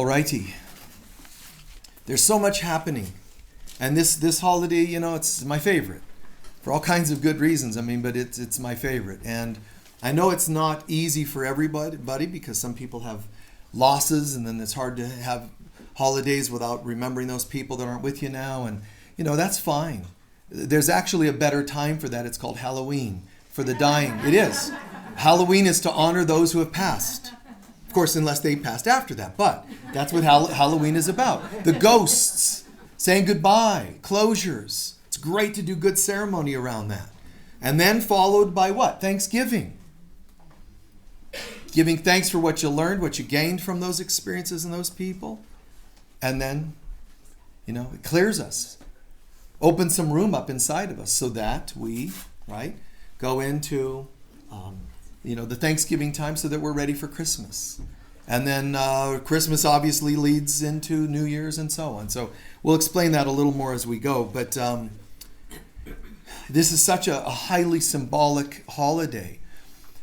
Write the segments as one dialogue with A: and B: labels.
A: Alrighty. There's so much happening. And this holiday, it's my favorite. For all kinds of good reasons, but it's my favorite. And I know it's not easy for everybody because some people have losses, and then it's hard to have holidays without remembering those people that aren't with you now. And, that's fine. There's actually a better time for that. It's called Halloween, for the dying. It is. Halloween is to honor those who have passed. Of course, unless they passed after that. But that's what Halloween is about. The ghosts, saying goodbye, closures. It's great to do good ceremony around that. And then followed by what? Thanksgiving. Giving thanks for what you learned, what you gained from those experiences and those people. And then, it clears us. Opens some room up inside of us so that we, go into the Thanksgiving time so that we're ready for Christmas. And then Christmas obviously leads into New Year's and so on. So we'll explain that a little more as we go. But this is such a highly symbolic holiday.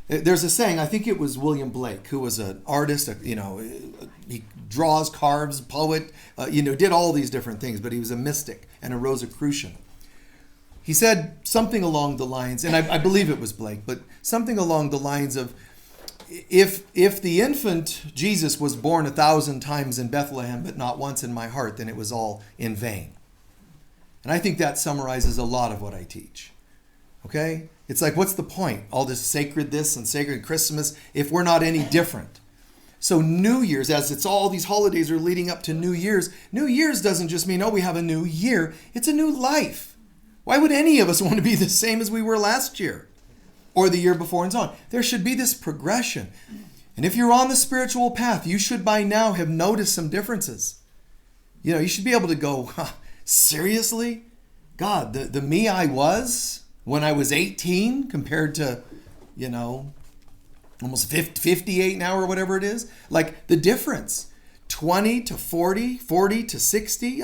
A: There's a saying, I think it was William Blake, who was an artist, he draws, carves, poet, did all these different things, but he was a mystic and a Rosicrucian. He said something along the lines, and I believe it was Blake, but something along the lines of, if the infant Jesus was born 1,000 times in Bethlehem, but not once in my heart, then it was all in vain. And I think that summarizes a lot of what I teach. Okay? It's like, what's the point? All this sacred this and sacred Christmas, if we're not any different. So New Year's, as it's all these holidays are leading up to New Year's doesn't just mean, we have a new year. It's a new life. Why would any of us want to be the same as we were last year or the year before and so on? There should be this progression. And if you're on the spiritual path, you should by now have noticed some differences. You should be able to go, seriously? God, the me I was when I was 18 compared to, almost 58 now or whatever it is. Like the difference, 20 to 40, 40 to 60.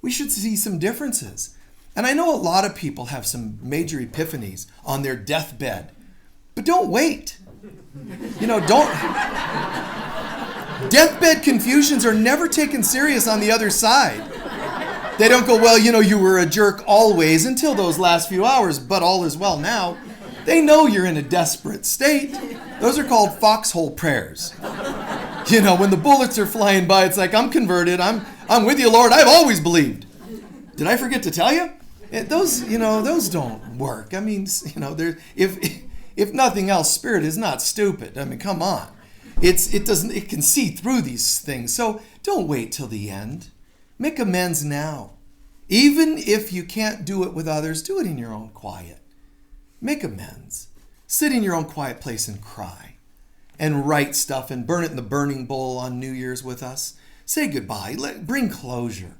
A: We should see some differences. And I know a lot of people have some major epiphanies on their deathbed. But don't wait. Deathbed confusions are never taken serious on the other side. They don't go, you were a jerk always until those last few hours, but all is well now. They know you're in a desperate state. Those are called foxhole prayers. When the bullets are flying by, it's like, I'm converted. I'm with you, Lord. I've always believed. Did I forget to tell you? Those don't work. If nothing else, spirit is not stupid. Come on. It can see through these things. So don't wait till the end. Make amends now. Even if you can't do it with others, do it in your own quiet. Make amends. Sit in your own quiet place and cry. And write stuff and burn it in the burning bowl on New Year's with us. Say goodbye. Bring closure.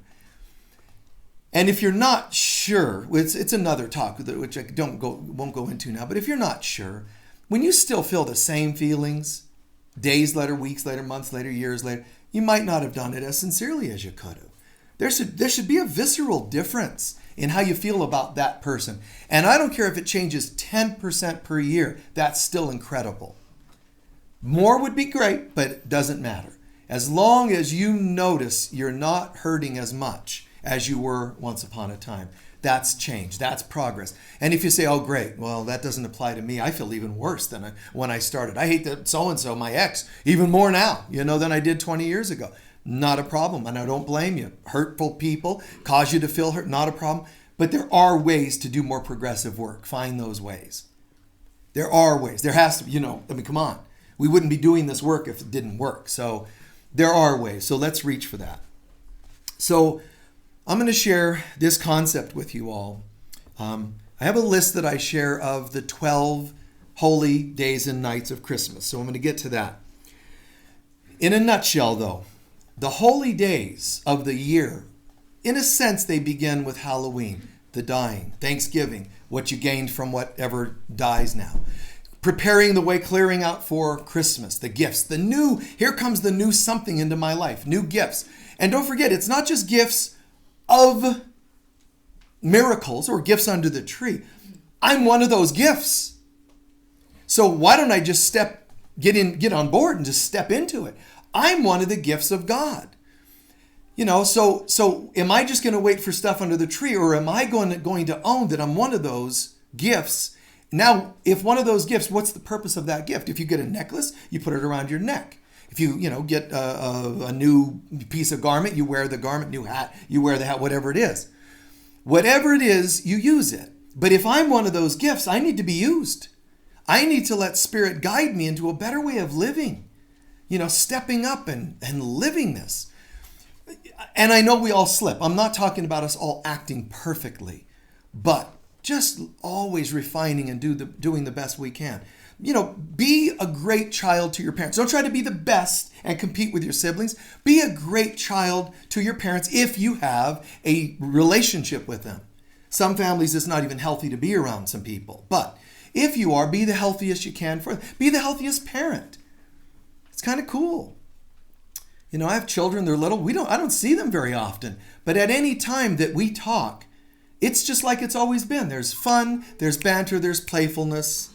A: And if you're not sure, it's another talk which I won't go into now, but if you're not sure, when you still feel the same feelings, days later, weeks later, months later, years later, you might not have done it as sincerely as you could have. There should be a visceral difference in how you feel about that person. And I don't care if it changes 10% per year. That's still incredible. More would be great, but it doesn't matter. As long as you notice you're not hurting as much as you were once upon a time. That's change. That's progress. And if you say, oh, great, well, that doesn't apply to me. I feel even worse than when I started. I hate that so-and-so, my ex, even more now, than I did 20 years ago. Not a problem. And I don't blame you. Hurtful people cause you to feel hurt. Not a problem. But there are ways to do more progressive work. Find those ways. There are ways. There has to be, come on. We wouldn't be doing this work if it didn't work. So there are ways. So let's reach for that. So I'm going to share this concept with you all. I have a list that I share of the 12 holy days and nights of Christmas. So I'm going to get to that. In a nutshell, though, the holy days of the year, in a sense, they begin with Halloween, the dying, Thanksgiving, what you gained from whatever dies now. Preparing the way, clearing out for Christmas, the gifts, here comes the new something into my life, new gifts. And don't forget, it's not just gifts of miracles or gifts under the tree. I'm one of those gifts. So why don't I just get on board and just step into it? I'm one of the gifts of God. So am I just going to wait for stuff under the tree, or am I going to own that I'm one of those gifts? Now, if one of those gifts, what's the purpose of that gift? If you get a necklace, you put it around your neck. If you get a new piece of garment, you wear the garment, new hat, you wear the hat, whatever it is. Whatever it is, you use it. But if I'm one of those gifts, I need to be used. I need to let Spirit guide me into a better way of living, stepping up and living this. And I know we all slip. I'm not talking about us all acting perfectly, but just always refining and doing the best we can. Be a great child to your parents. Don't try to be the best and compete with your siblings. Be a great child to your parents if you have a relationship with them. Some families, it's not even healthy to be around some people. But if you are, be the healthiest you can for them. Be the healthiest parent. It's kind of cool. I have children, they're little. I don't see them very often. But at any time that we talk, it's just like it's always been. There's fun, there's banter, there's playfulness.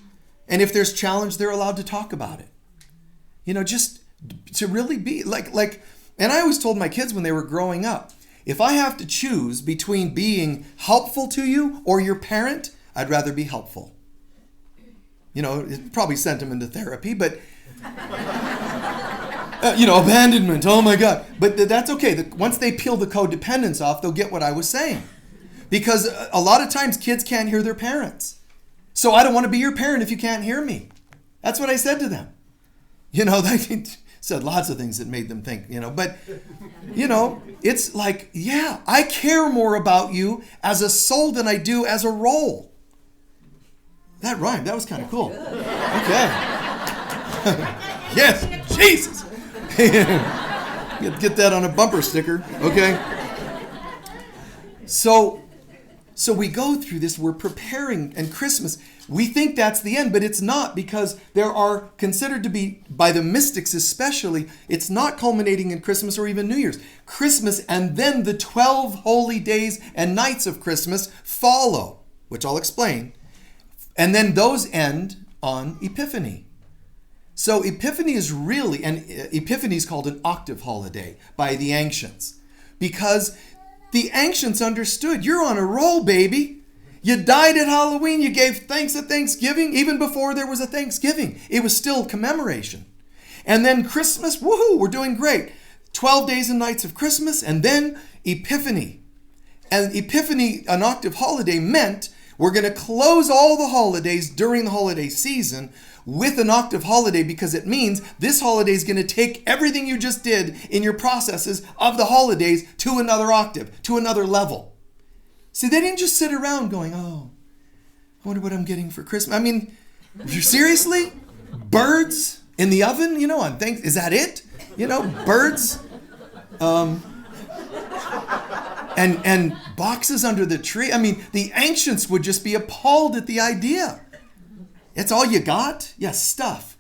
A: And if there's challenge, they're allowed to talk about it. Just to really be like, and I always told my kids when they were growing up, if I have to choose between being helpful to you or your parent, I'd rather be helpful. It probably sent them into therapy, but, abandonment, oh my God. But that's okay. Once they peel the codependence off, they'll get what I was saying. Because a lot of times kids can't hear their parents. So I don't want to be your parent if you can't hear me. That's what I said to them. They said lots of things that made them think, but, it's like, yeah, I care more about you as a soul than I do as a role. That rhymed. That was kind of cool. Okay. Yes, Jesus. Get that on a bumper sticker, okay? So we go through this, we're preparing, and Christmas, we think that's the end, but it's not, because there are considered to be, by the mystics especially, it's not culminating in Christmas or even New Year's. Christmas and then the 12 holy days and nights of Christmas follow, which I'll explain. And then those end on Epiphany. So Epiphany is really, and Epiphany is called an octave holiday by the ancients, because the ancients understood, you're on a roll, baby. You died at Halloween. You gave thanks at Thanksgiving. Even before there was a Thanksgiving, it was still commemoration. And then Christmas, woohoo, we're doing great. 12 days and nights of Christmas, and then Epiphany. And Epiphany, an octave holiday, meant we're going to close all the holidays during the holiday season with an octave holiday, because it means this holiday is going to take everything you just did in your processes of the holidays to another octave, to another level. See, they didn't just sit around going, oh, I wonder what I'm getting for Christmas. I mean, seriously? Birds in the oven, on Thanksgiving? Is that it? Birds? And boxes under the tree. I mean, the ancients would just be appalled at the idea. It's all you got? Yes, stuff.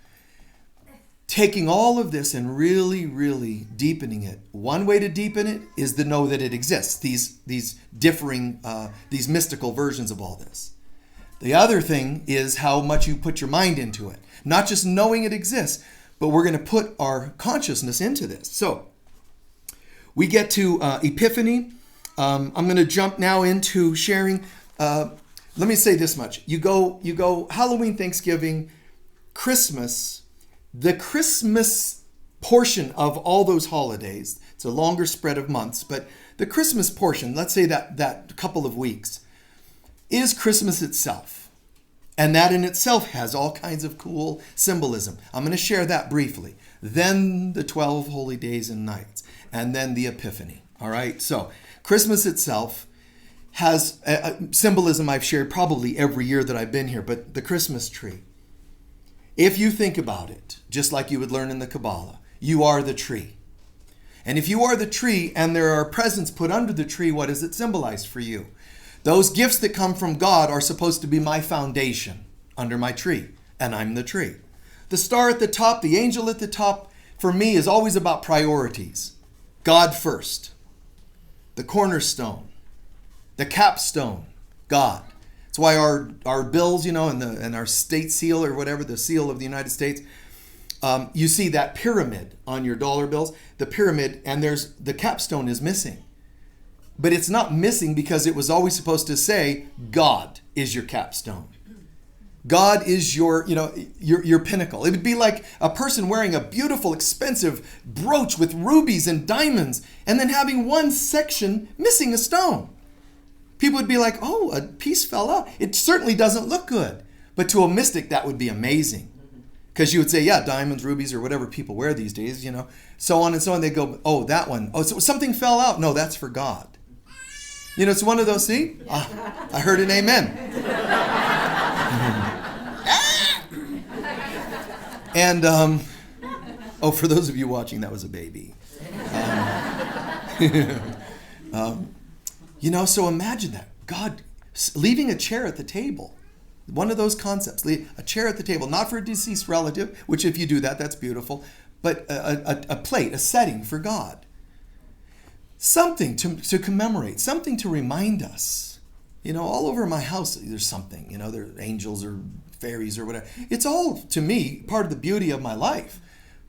A: Taking all of this and really, really deepening it. One way to deepen it is to know that it exists. These differing, these mystical versions of all this. The other thing is how much you put your mind into it. Not just knowing it exists, but we're going to put our consciousness into this. So we get to Epiphany. I'm going to jump now into sharing. Let me say this much. You go Halloween, Thanksgiving, Christmas. The Christmas portion of all those holidays, it's a longer spread of months, but the Christmas portion, let's say that couple of weeks, is Christmas itself. And that in itself has all kinds of cool symbolism. I'm going to share that briefly. Then the 12 holy days and nights, and then the Epiphany. All right, so Christmas itself has a symbolism I've shared probably every year that I've been here, but the Christmas tree. If you think about it, just like you would learn in the Kabbalah, you are the tree. And if you are the tree and there are presents put under the tree, what does it symbolize for you? Those gifts that come from God are supposed to be my foundation under my tree, and I'm the tree. The star at the top, the angel at the top, for me is always about priorities. God first. The cornerstone. The capstone, God. That's why our bills, and our state seal or whatever, the seal of the United States, you see that pyramid on your dollar bills, the pyramid, and there's the capstone is missing. But it's not missing because it was always supposed to say, God is your capstone. God is your pinnacle. It would be like a person wearing a beautiful, expensive brooch with rubies and diamonds, and then having one section missing a stone. People would be like, oh, a piece fell out. It certainly doesn't look good. But to a mystic, that would be amazing. Because you would say, yeah, diamonds, rubies, or whatever people wear these days, so on and so on. They go, oh, that one. Oh, so something fell out. No, that's for God. It's one of those, see? I heard an amen. And, for those of you watching, that was a baby. So imagine that. God leaving a chair at the table. One of those concepts, a chair at the table, not for a deceased relative, which if you do that, that's beautiful, but a plate, a setting for God. Something to commemorate, something to remind us. All over my house, there's something, there are angels or fairies or whatever. It's all, to me, part of the beauty of my life.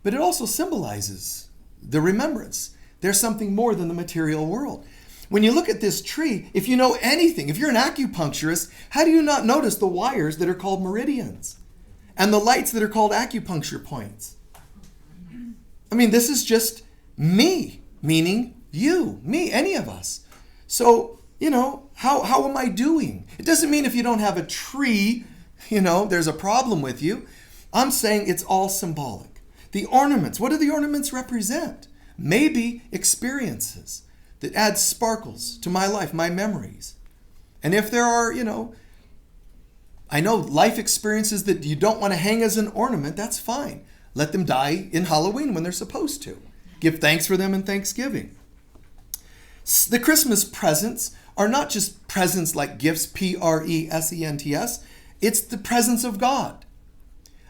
A: But it also symbolizes the remembrance. There's something more than the material world. When you look at this tree, if you know anything, if you're an acupuncturist, how do you not notice the wires that are called meridians? And the lights that are called acupuncture points? This is just me, meaning you, me, any of us. So, how am I doing? It doesn't mean if you don't have a tree, there's a problem with you. I'm saying it's all symbolic. The ornaments, what do the ornaments represent? Maybe experiences that add sparkles to my life, my memories. And if there are, I know life experiences that you don't want to hang as an ornament, that's fine. Let them die in Halloween when they're supposed to. Give thanks for them in Thanksgiving. The Christmas presents are not just presents like gifts, presents. It's the presence of God.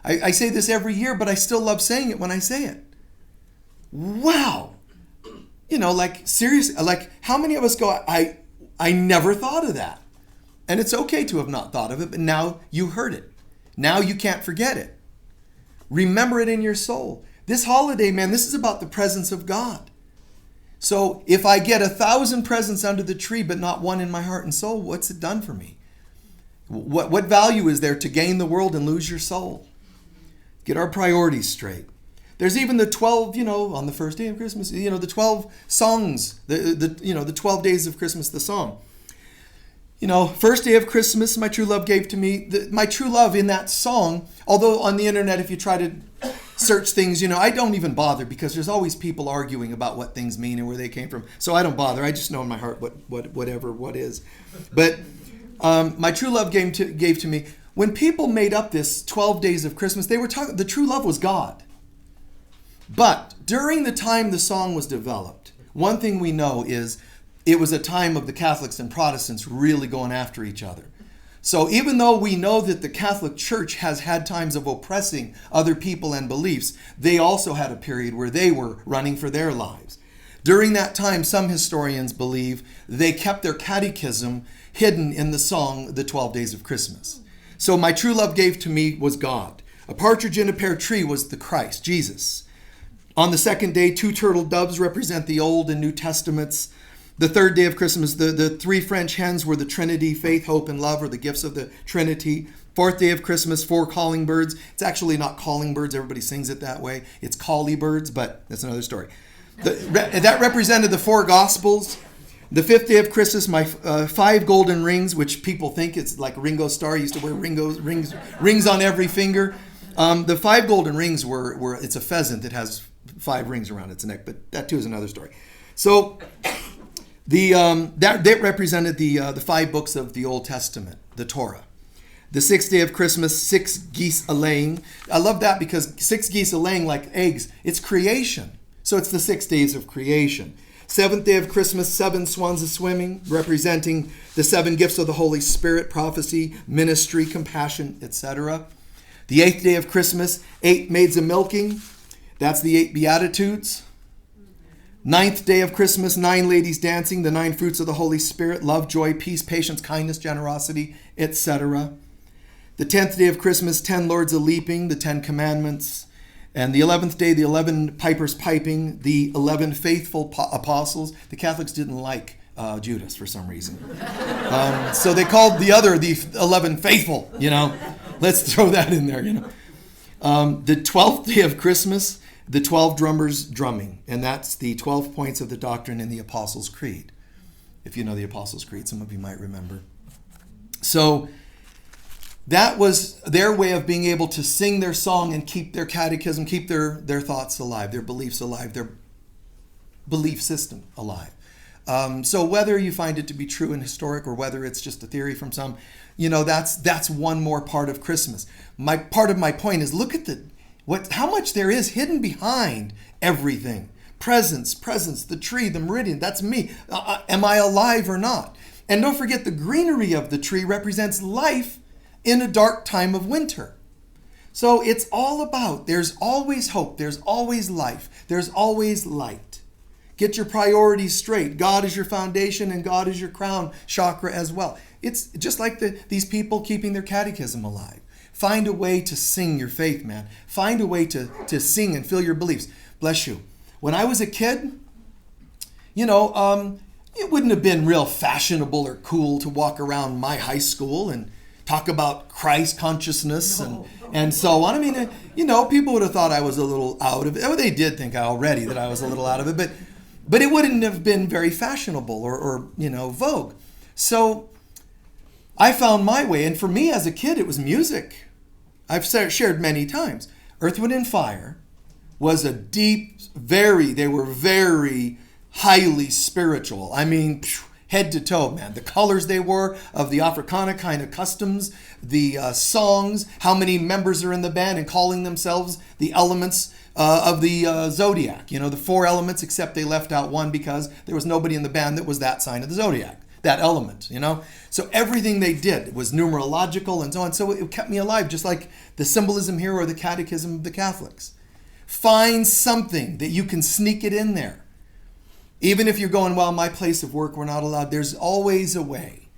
A: I say this every year, but I still love saying it when I say it. Wow. Seriously, how many of us go, I never thought of that. And it's okay to have not thought of it, but now you heard it. Now you can't forget it. Remember it in your soul. This holiday, man, this is about the presence of God. So if I get 1,000 presents under the tree, but not one in my heart and soul, what's it done for me? What value is there to gain the world and lose your soul? Get our priorities straight. There's even the 12, on the first day of Christmas, the 12 songs, the 12 days of Christmas, the song. First day of Christmas, my true love gave to me. My true love in that song, although on the internet, if you try to search things, I don't even bother because there's always people arguing about what things mean and where they came from. So I don't bother. I just know in my heart what is. But my true love gave to me. When people made up this 12 days of Christmas, they were talking, the true love was God. But during the time the song was developed, one thing we know is it was a time of the Catholics and Protestants really going after each other. So even though we know that the Catholic Church has had times of oppressing other people and beliefs, they also had a period where they were running for their lives. During that time, some historians believe they kept their catechism hidden in the song, The 12 Days of Christmas. So my true love gave to me was God. A partridge in a pear tree was the Christ, Jesus. On the second day, 2 turtle doves represent the Old and New Testaments. The third day of Christmas, the 3 French hens were the Trinity, faith, hope, and love, or the gifts of the Trinity. Fourth day of Christmas, 4 calling birds. It's actually not calling birds. Everybody sings it that way. It's collie birds, but that's another story. That represented the 4 Gospels. The 5th day of Christmas, my 5 golden rings, which people think it's like Ringo Starr used to wear rings on every finger. The 5 golden rings were it's a pheasant that has 5 rings around its neck, but that too is another story. So that represented the 5 books of the Old Testament, the Torah. The 6th day of Christmas, 6 geese a-laying. I love that because 6 geese a-laying like eggs. It's creation. So it's the 6 days of creation. 7th day of Christmas, 7 swans a-swimming, representing the 7 gifts of the Holy Spirit, prophecy, ministry, compassion, etc. The 8th day of Christmas, 8 maids a-milking. That's the 8 Beatitudes. 9th day of Christmas, 9 ladies dancing, the 9 fruits of the Holy Spirit, love, joy, peace, patience, kindness, generosity, etc. The 10th day of Christmas, 10 lords a-leaping, the 10 commandments. And the 11th day, the 11 pipers piping, the 11 faithful apostles. The Catholics didn't like Judas for some reason. So they called the 11 faithful, Let's throw that in there, The 12th day of Christmas, the 12 drummers drumming. And that's the 12 points of the doctrine in the Apostles' Creed. If you know the Apostles' Creed, some of you might remember. So that was their way of being able to sing their song and keep their catechism, keep their thoughts alive, their beliefs alive, their belief system alive. So whether you find it to be true and historic or whether it's just a theory from some, that's one more part of Christmas. Part of my point is look at how much there is hidden behind everything. Presents, the tree, the meridian, that's me. Am I alive or not? And don't forget the greenery of the tree represents life in a dark time of winter. So it's all about, there's always hope, there's always life, there's always light. Get your priorities straight. God is your foundation and God is your crown chakra as well. It's just like these people keeping their catechism alive. Find a way to sing your faith, man. Find a way to sing and feel your beliefs. Bless you. When I was a kid, it wouldn't have been real fashionable or cool to walk around my high school and talk about Christ consciousness and so on. I mean, people would have thought I was a little out of it. Oh, they did think already that I was a little out of it, but it wouldn't have been very fashionable or vogue. So I found my way, and for me as a kid, it was music. I've shared many times. Earth, Wind, and Fire was they were very highly spiritual. I mean, head to toe, man. The colors they wore of the Africana kind of customs, the songs, how many members are in the band and calling themselves the elements of the zodiac. The 4 elements, except they left out one because there was nobody in the band that was that sign of the zodiac, that element, So everything they did was numerological and so on. So it kept me alive, just like the symbolism here or the catechism of the Catholics. Find something that you can sneak it in there. Even if you're going, well, my place of work, we're not allowed. There's always a way.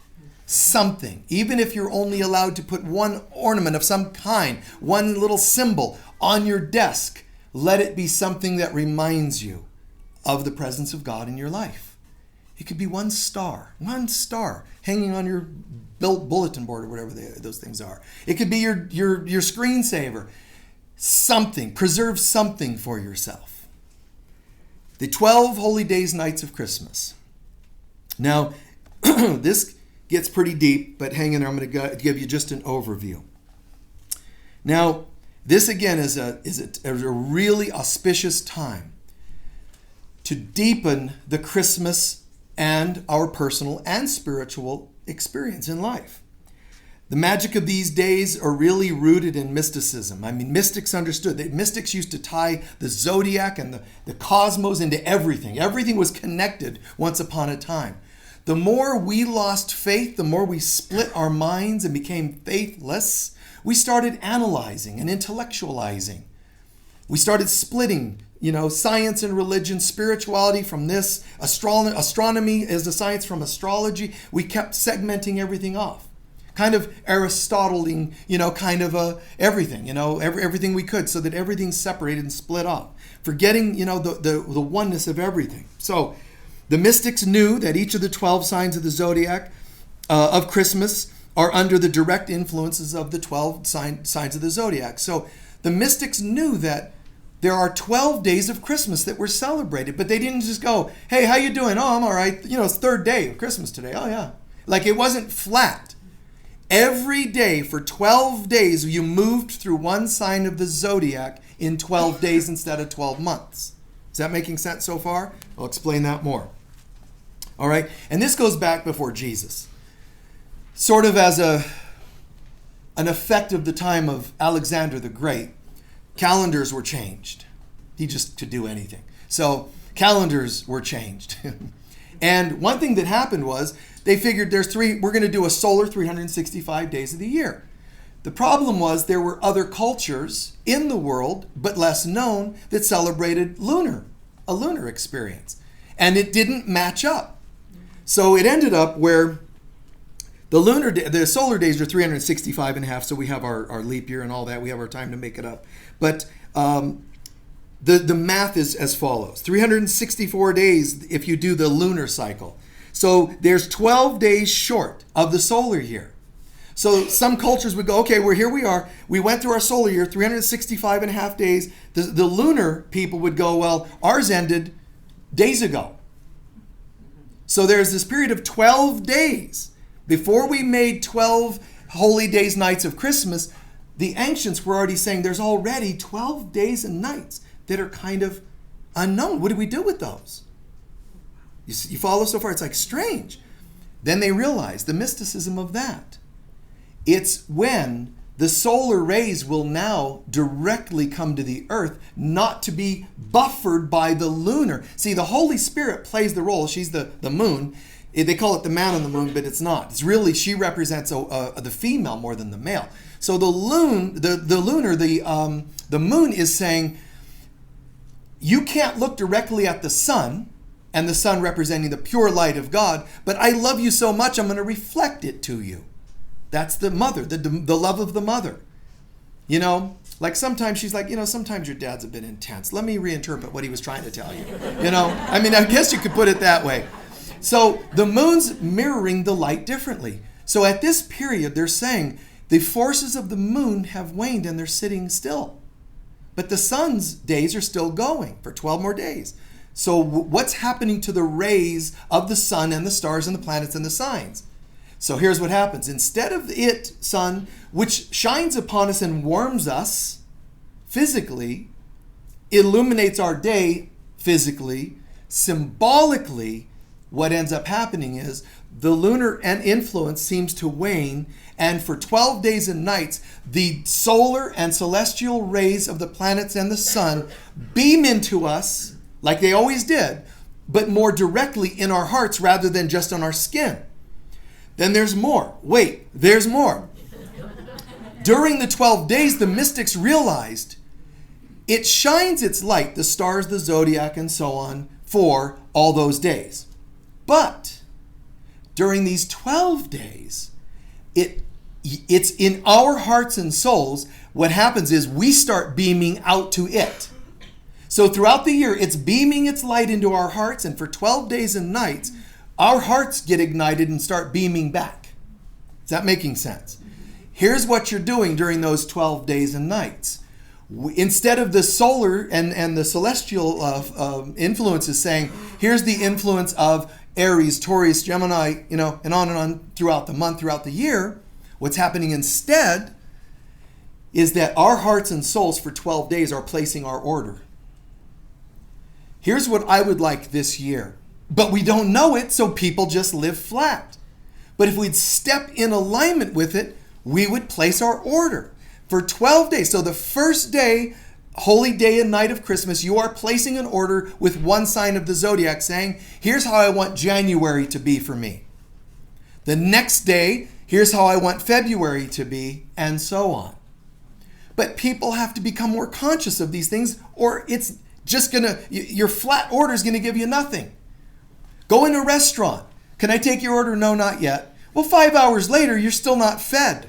A: Something. Even if you're only allowed to put one ornament of some kind, one little symbol on your desk, let it be something that reminds you of the presence of God in your life. It could be one star hanging on your bulletin board or whatever those things are. It could be your screensaver. Something. Preserve something for yourself. The 12 holy days, nights of Christmas. Now, this gets pretty deep, but hang in there. I'm going to give you just an overview. Now, this again is a really auspicious time to deepen the Christmas and our personal and spiritual experience in life. The magic of these days are really rooted in mysticism. I mean, mystics understood that mystics used to tie the zodiac and the cosmos into everything. Everything was connected once upon a time. The more we lost faith, the more we split our minds and became faithless, we started analyzing and intellectualizing. We started splitting, science and religion, spirituality from this, astronomy is a science from astrology. We kept segmenting everything off. Kind of Aristotelian, everything, everything we could, so that everything's separated and split off, forgetting, the oneness of everything. So the mystics knew that each of the 12 signs of the zodiac of Christmas are under the direct influences of the 12 signs of the zodiac. So the mystics knew that there are 12 days of Christmas that were celebrated, but they didn't just go, hey, how you doing? Oh, I'm all right. It's third day of Christmas today. Oh, yeah. Like it wasn't flat. Every day for 12 days, you moved through one sign of the zodiac in 12 days instead of 12 months. Is that making sense so far? I'll explain that more. All right. And this goes back before Jesus. Sort of as an effect of the time of Alexander the Great, calendars were changed. He just could do anything. So calendars were changed. And one thing that happened was they figured we're going to do a solar 365 days of the year. The problem was there were other cultures in the world, but less known, that celebrated a lunar experience. And it didn't match up. So it ended up where the solar days are 365 and a half, so we have our leap year and all that. We have our time to make it up. But The math is as follows. 364 days if you do the lunar cycle. So there's 12 days short of the solar year. So some cultures would go, okay, here we are. We went through our solar year, 365 and a half days. The lunar people would go, well, ours ended days ago. So there's this period of 12 days. Before we made 12 holy days, nights of Christmas, the ancients were already saying there's already 12 days and nights that are kind of unknown. What do we do with those? You follow so far? It's like strange. Then they realize the mysticism of that. It's when the solar rays will now directly come to the earth, not to be buffered by the lunar. See, the Holy Spirit plays the role. She's the moon. They call it the man on the moon, but it's not. It's really, she represents the female more than the male. So the moon is saying, you can't look directly at the sun, and the sun representing the pure light of God, but I love you so much, I'm going to reflect it to you. That's the mother, the love of the mother. You know, like sometimes she's like, sometimes your dad's a bit intense. Let me reinterpret what he was trying to tell you. I mean, I guess you could put it that way. So the moon's mirroring the light differently. So at this period, they're saying the forces of the moon have waned and they're sitting still. But the sun's days are still going for 12 more days. So what's happening to the rays of the sun and the stars and the planets and the signs? So here's what happens. Instead of it, sun, which shines upon us and warms us physically, illuminates our day physically, symbolically, what ends up happening is the lunar influence seems to wane, and for 12 days and nights, the solar and celestial rays of the planets and the sun beam into us like they always did, but more directly in our hearts rather than just on our skin. Then there's more. Wait, there's more. During the 12 days, the mystics realized it shines its light, the stars, the zodiac, and so on, for all those days. But during these 12 days, it's in our hearts and souls. What happens is we start beaming out to it. So throughout the year, it's beaming its light into our hearts, and for 12 days and nights, our hearts get ignited and start beaming back. Is that making sense? Here's what you're doing during those 12 days and nights. Instead of the solar and the celestial influences saying, here's the influence of Aries, Taurus, Gemini, and on throughout the month, throughout the year, what's happening instead is that our hearts and souls for 12 days are placing our order. Here's what I would like this year. But we don't know it, so people just live flat. But if we'd step in alignment with it, we would place our order for 12 days. So the first day, holy day and night of Christmas, you are placing an order with one sign of the zodiac saying, here's how I want January to be for me. The next day, here's how I want February to be, and so on. But people have to become more conscious of these things, or it's just your flat order is going to give you nothing. Go in a restaurant. Can I take your order? No, not yet. Well, 5 hours later, you're still not fed.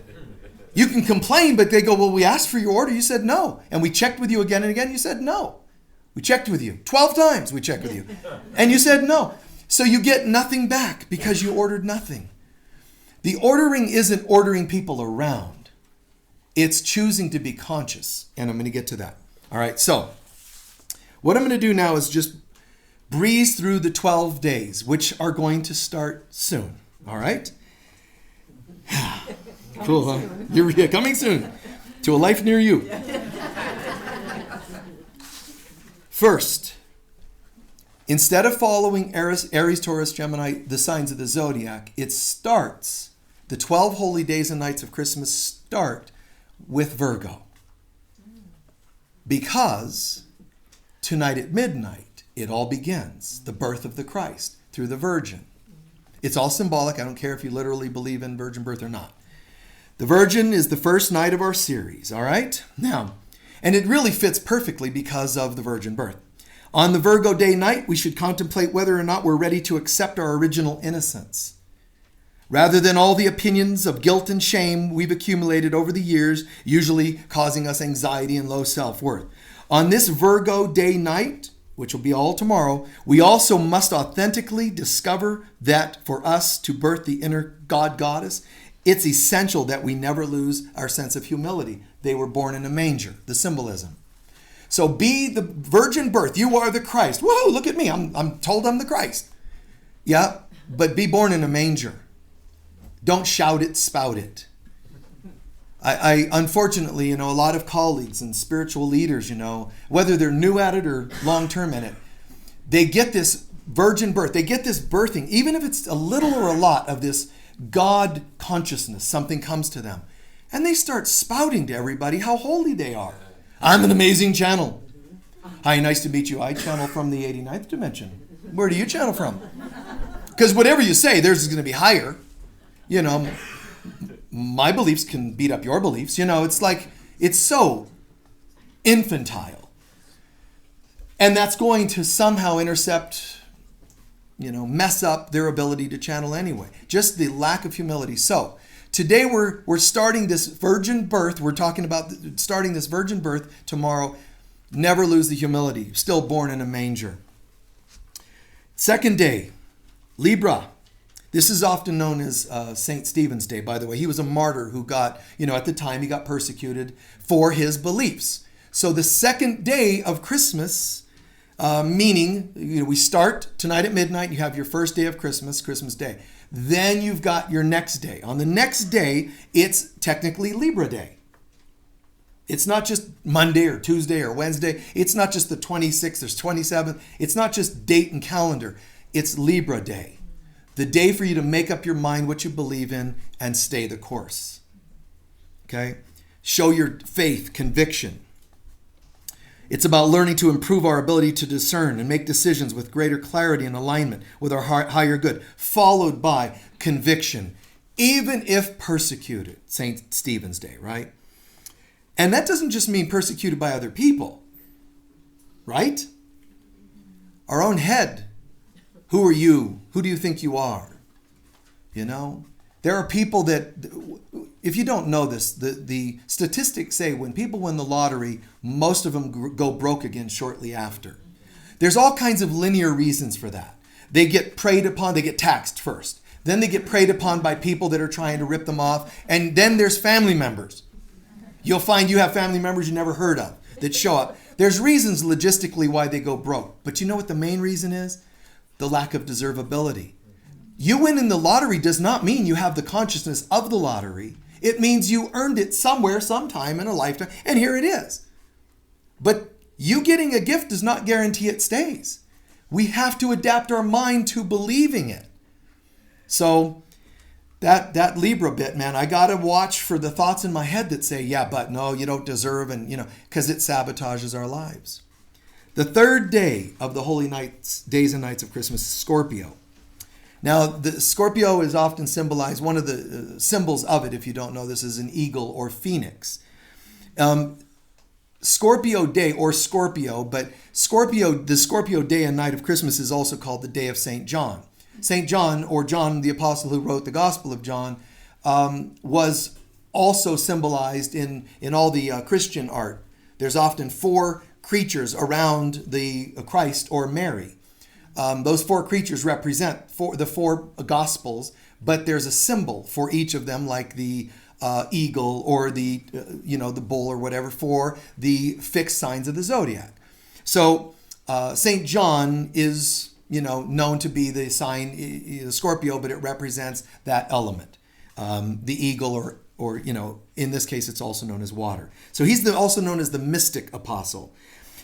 A: You can complain, but they go, well, we asked for your order. You said no. And we checked with you again and again. You said no. We checked with you. 12 times we checked with you. And you said no. So you get nothing back because you ordered nothing. The ordering isn't ordering people around. It's choosing to be conscious. And I'm going to get to that. All right. So what I'm going to do now is just breeze through the 12 days, which are going to start soon. All right? Cool, huh? You're coming soon to a life near you. First, instead of following Aries, Taurus, Gemini, the signs of the zodiac, it starts, the 12 holy days and nights of Christmas start with Virgo. Because tonight at midnight, it all begins, the birth of the Christ through the Virgin. It's all symbolic. I don't care if you literally believe in virgin birth or not. The Virgin is the first night of our series, all right? Now, and it really fits perfectly because of the virgin birth. On the Virgo day night, we should contemplate whether or not we're ready to accept our original innocence. Rather than all the opinions of guilt and shame we've accumulated over the years, usually causing us anxiety and low self-worth. On this Virgo day night, which will be all tomorrow, we also must authentically discover that for us to birth the inner God goddess, it's essential that we never lose our sense of humility. They were born in a manger, the symbolism. So be the virgin birth. You are the Christ. Whoa, look at me. I'm told I'm the Christ. Yeah, but be born in a manger. Don't shout it, spout it. I unfortunately, a lot of colleagues and spiritual leaders, whether they're new at it or long-term in it, they get this virgin birth. They get this birthing, even if it's a little or a lot of this God consciousness, something comes to them. And they start spouting to everybody how holy they are. I'm an amazing channel. Hi, nice to meet you. I channel from the 89th dimension. Where do you channel from? Because whatever you say, theirs is going to be higher. My beliefs can beat up your beliefs. It's like, it's so infantile. And that's going to somehow intercept, mess up their ability to channel anyway. Just the lack of humility. So today we're starting this virgin birth. We're talking about starting this virgin birth tomorrow. Never lose the humility. Still born in a manger. Second day, Libra. This is often known as St. Stephen's Day, by the way. He was a martyr who got, at the time he got persecuted for his beliefs. So the second day of Christmas, meaning, we start tonight at midnight. You have your first day of Christmas, Christmas Day. Then you've got your next day. On the next day, it's technically Libra Day. It's not just Monday or Tuesday or Wednesday. It's not just the 26th or 27th. It's not just date and calendar. It's Libra Day. The day for you to make up your mind what you believe in and stay the course. Okay? Show your faith, conviction. It's about learning to improve our ability to discern and make decisions with greater clarity and alignment with our higher good, followed by conviction, even if persecuted. St. Stephen's Day, right? And that doesn't just mean persecuted by other people, right? Our own head. Who are you? Who do you think you are? There are people that, if you don't know this, the statistics say when people win the lottery, most of them go broke again shortly after. There's all kinds of linear reasons for that. They get preyed upon, they get taxed first. Then they get preyed upon by people that are trying to rip them off. And then there's family members. You'll find you have family members you never heard of that show up. There's reasons logistically why they go broke. But you know what the main reason is? The lack of deservability. You win in the lottery does not mean you have the consciousness of the lottery. It means you earned it somewhere, sometime in a lifetime, and here it is. But you getting a gift does not guarantee it stays. We have to adapt our mind to believing it. So that Libra bit, man, I got to watch for the thoughts in my head that say, yeah, but no, you don't deserve, and because it sabotages our lives. The third day of the holy days and nights of Christmas is Scorpio. Now, the Scorpio is often symbolized, one of the symbols of it, if you don't know this, is an eagle or phoenix. Scorpio day or Scorpio, but the Scorpio day and night of Christmas is also called the day of St. John. St. John, or John the Apostle who wrote the Gospel of John, was also symbolized in all the Christian art. There's often 4 creatures around the Christ or Mary. Those 4 creatures represent the 4 Gospels, but there's a symbol for each of them, like the eagle or the bull or whatever, for the fixed signs of the zodiac. So St. John is known to be the sign Scorpio, but it represents that element, the eagle, or in this case, it's also known as water. So he's also known as the mystic apostle.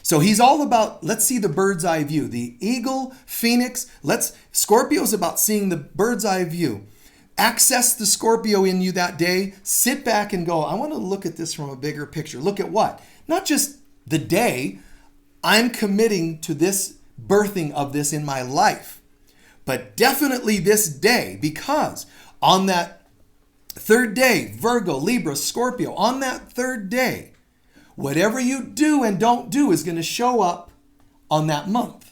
A: So he's all about, let's see the bird's eye view. The eagle, phoenix, Scorpio's about seeing the bird's eye view. Access the Scorpio in you that day. Sit back and go, I want to look at this from a bigger picture. Look at what? Not just the day. I'm committing to this birthing of this in my life. But definitely this day, because on that third day, Virgo, Libra, Scorpio, on that third day, whatever you do and don't do is going to show up on that month.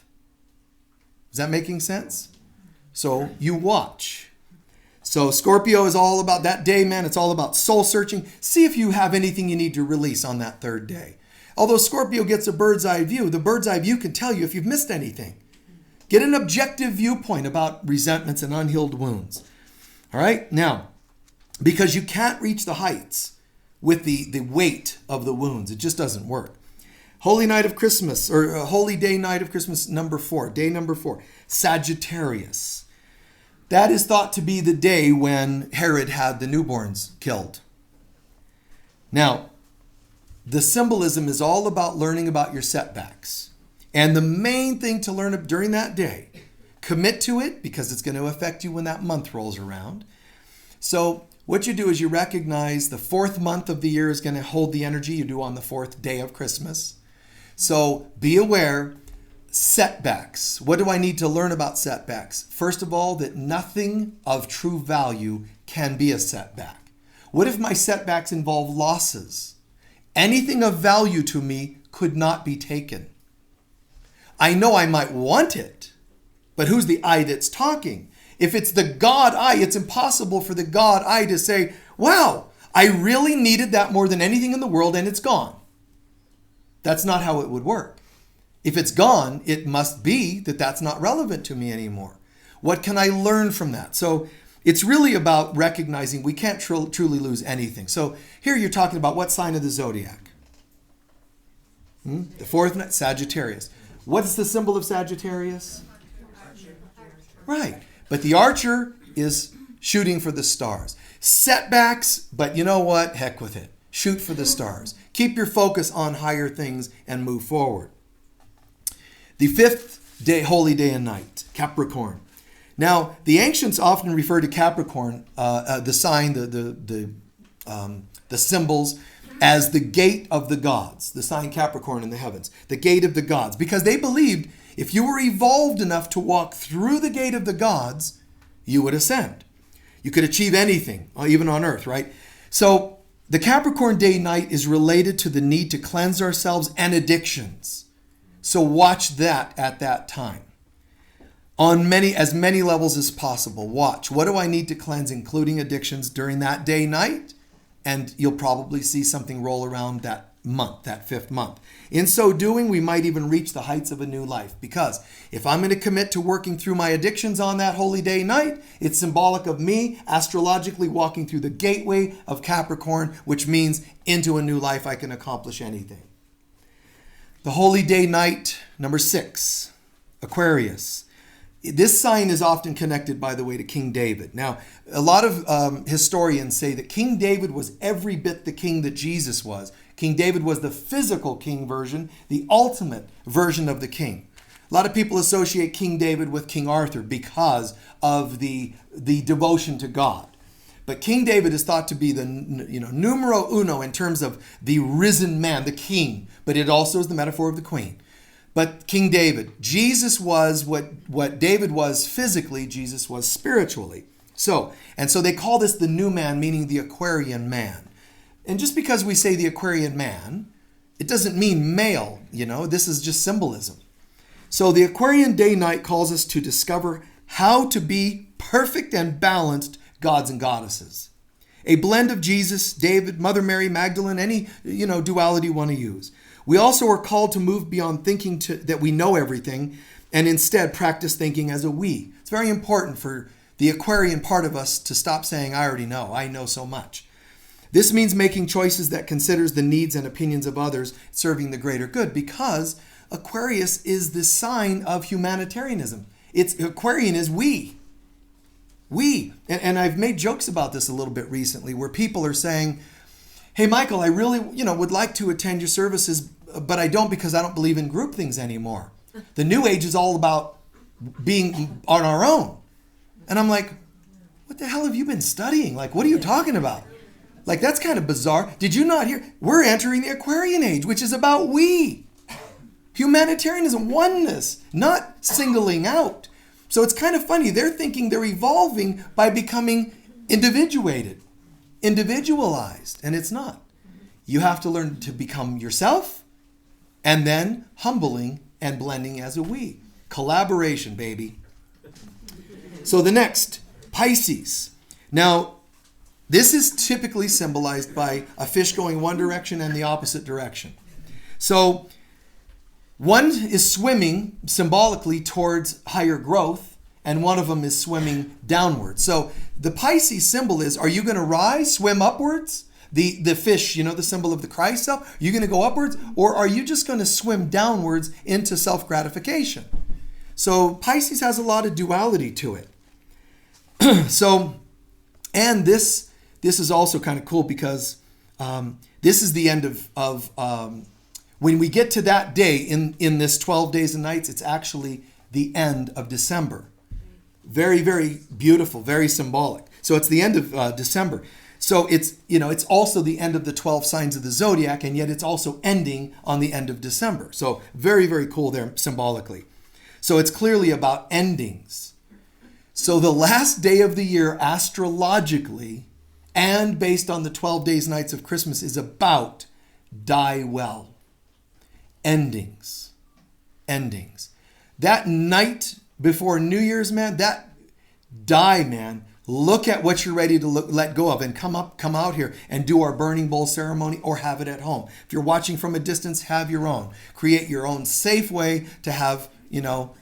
A: Is that making sense? So you watch. So Scorpio is all about that day, man. It's all about soul searching. See if you have anything you need to release on that third day. Although Scorpio gets a bird's eye view, the bird's eye view can tell you if you've missed anything. Get an objective viewpoint about resentments and unhealed wounds. All right? Now, because you can't reach the heights with the weight of the wounds. It just doesn't work. Holy night of Christmas, or holy day night of Christmas, day number 4, Sagittarius. That is thought to be the day when Herod had the newborns killed. Now, the symbolism is all about learning about your setbacks. And the main thing to learn during that day, commit to it because it's going to affect you when that month rolls around. So what you do is you recognize the 4th month of the year is going to hold the energy you do on the 4th day of Christmas. So be aware, setbacks. What do I need to learn about setbacks? First of all, that nothing of true value can be a setback. What if my setbacks involve losses? Anything of value to me could not be taken. I know I might want it, but who's the I that's talking? If it's the God I, it's impossible for the God I to say, wow, I really needed that more than anything in the world and it's gone. That's not how it would work. If it's gone, it must be that that's not relevant to me anymore. What can I learn from that? So it's really about recognizing we can't truly lose anything. So here you're talking about what sign of the zodiac? The 4th night, Sagittarius. What's the symbol of Sagittarius? Right. But the archer is shooting for the stars. Setbacks, but you know what? Heck with it. Shoot for the stars. Keep your focus on higher things and move forward. The 5th day, holy day and night, Capricorn. Now, the ancients often refer to Capricorn, the sign, the symbols, as the gate of the gods, the sign Capricorn in the heavens, the gate of the gods, because they believed if you were evolved enough to walk through the gate of the gods, you would ascend. You could achieve anything, even on earth, right? So the Capricorn day-night is related to the need to cleanse ourselves and addictions. So watch that at that time. On as many levels as possible, watch. What do I need to cleanse, including addictions, during that day-night? And you'll probably see something roll around that month, that 5th month. In so doing, we might even reach the heights of a new life. Because if I'm going to commit to working through my addictions on that holy day night, it's symbolic of me astrologically walking through the gateway of Capricorn, which means into a new life I can accomplish anything. The holy day night, number 6, Aquarius. This sign is often connected, by the way, to King David. Now, a lot of historians say that King David was every bit the king that Jesus was. King David was the physical king version, the ultimate version of the king. A lot of people associate King David with King Arthur because of the devotion to God. But King David is thought to be the numero uno in terms of the risen man, the king. But it also is the metaphor of the queen. But King David, Jesus was what David was physically, Jesus was spiritually. So they call this the new man, meaning the Aquarian man. And just because we say the Aquarian man, it doesn't mean male, this is just symbolism. So the Aquarian day-night calls us to discover how to be perfect and balanced gods and goddesses. A blend of Jesus, David, Mother Mary, Magdalene, any, duality you want to use. We also are called to move beyond thinking that we know everything and instead practice thinking as a we. It's very important for the Aquarian part of us to stop saying, I already know, I know so much. This means making choices that considers the needs and opinions of others, serving the greater good, because Aquarius is the sign of humanitarianism. Aquarian is we. We. And I've made jokes about this a little bit recently where people are saying, hey, Michael, I really, would like to attend your services, but I don't because I don't believe in group things anymore. The New Age is all about being on our own. And I'm like, what the hell have you been studying? Like, what are you talking about? Like, that's kind of bizarre. Did you not hear? We're entering the Aquarian age, which is about we. Humanitarianism, oneness, not singling out. So it's kind of funny. They're thinking they're evolving by becoming individuated. Individualized, and it's not. You have to learn to become yourself and then humbling and blending as a we. Collaboration, baby. So the next, Pisces. Now, this is typically symbolized by a fish going one direction and the opposite direction. So one is swimming symbolically towards higher growth, and one of them is swimming downwards. So the Pisces symbol is, are you going to rise, swim upwards? The fish, the symbol of the Christ self, are you going to go upwards? Or are you just going to swim downwards into self-gratification? So Pisces has a lot of duality to it. So, and this is also kind of cool because this is the end of when we get to that day in this 12 days and nights, it's actually the end of December. Very, very beautiful, very symbolic. So it's the end of December. So it's also the end of the 12 signs of the zodiac, and yet it's also ending on the end of December. So very, very cool there symbolically. So it's clearly about endings. So the last day of the year astrologically and based on the 12 days nights of Christmas is about die well. Endings. That night before New Year's, man, that die, man. Look at what you're ready to let go of and come out here and do our burning bowl ceremony or have it at home. If you're watching from a distance, have your own. Create your own safe way to have, your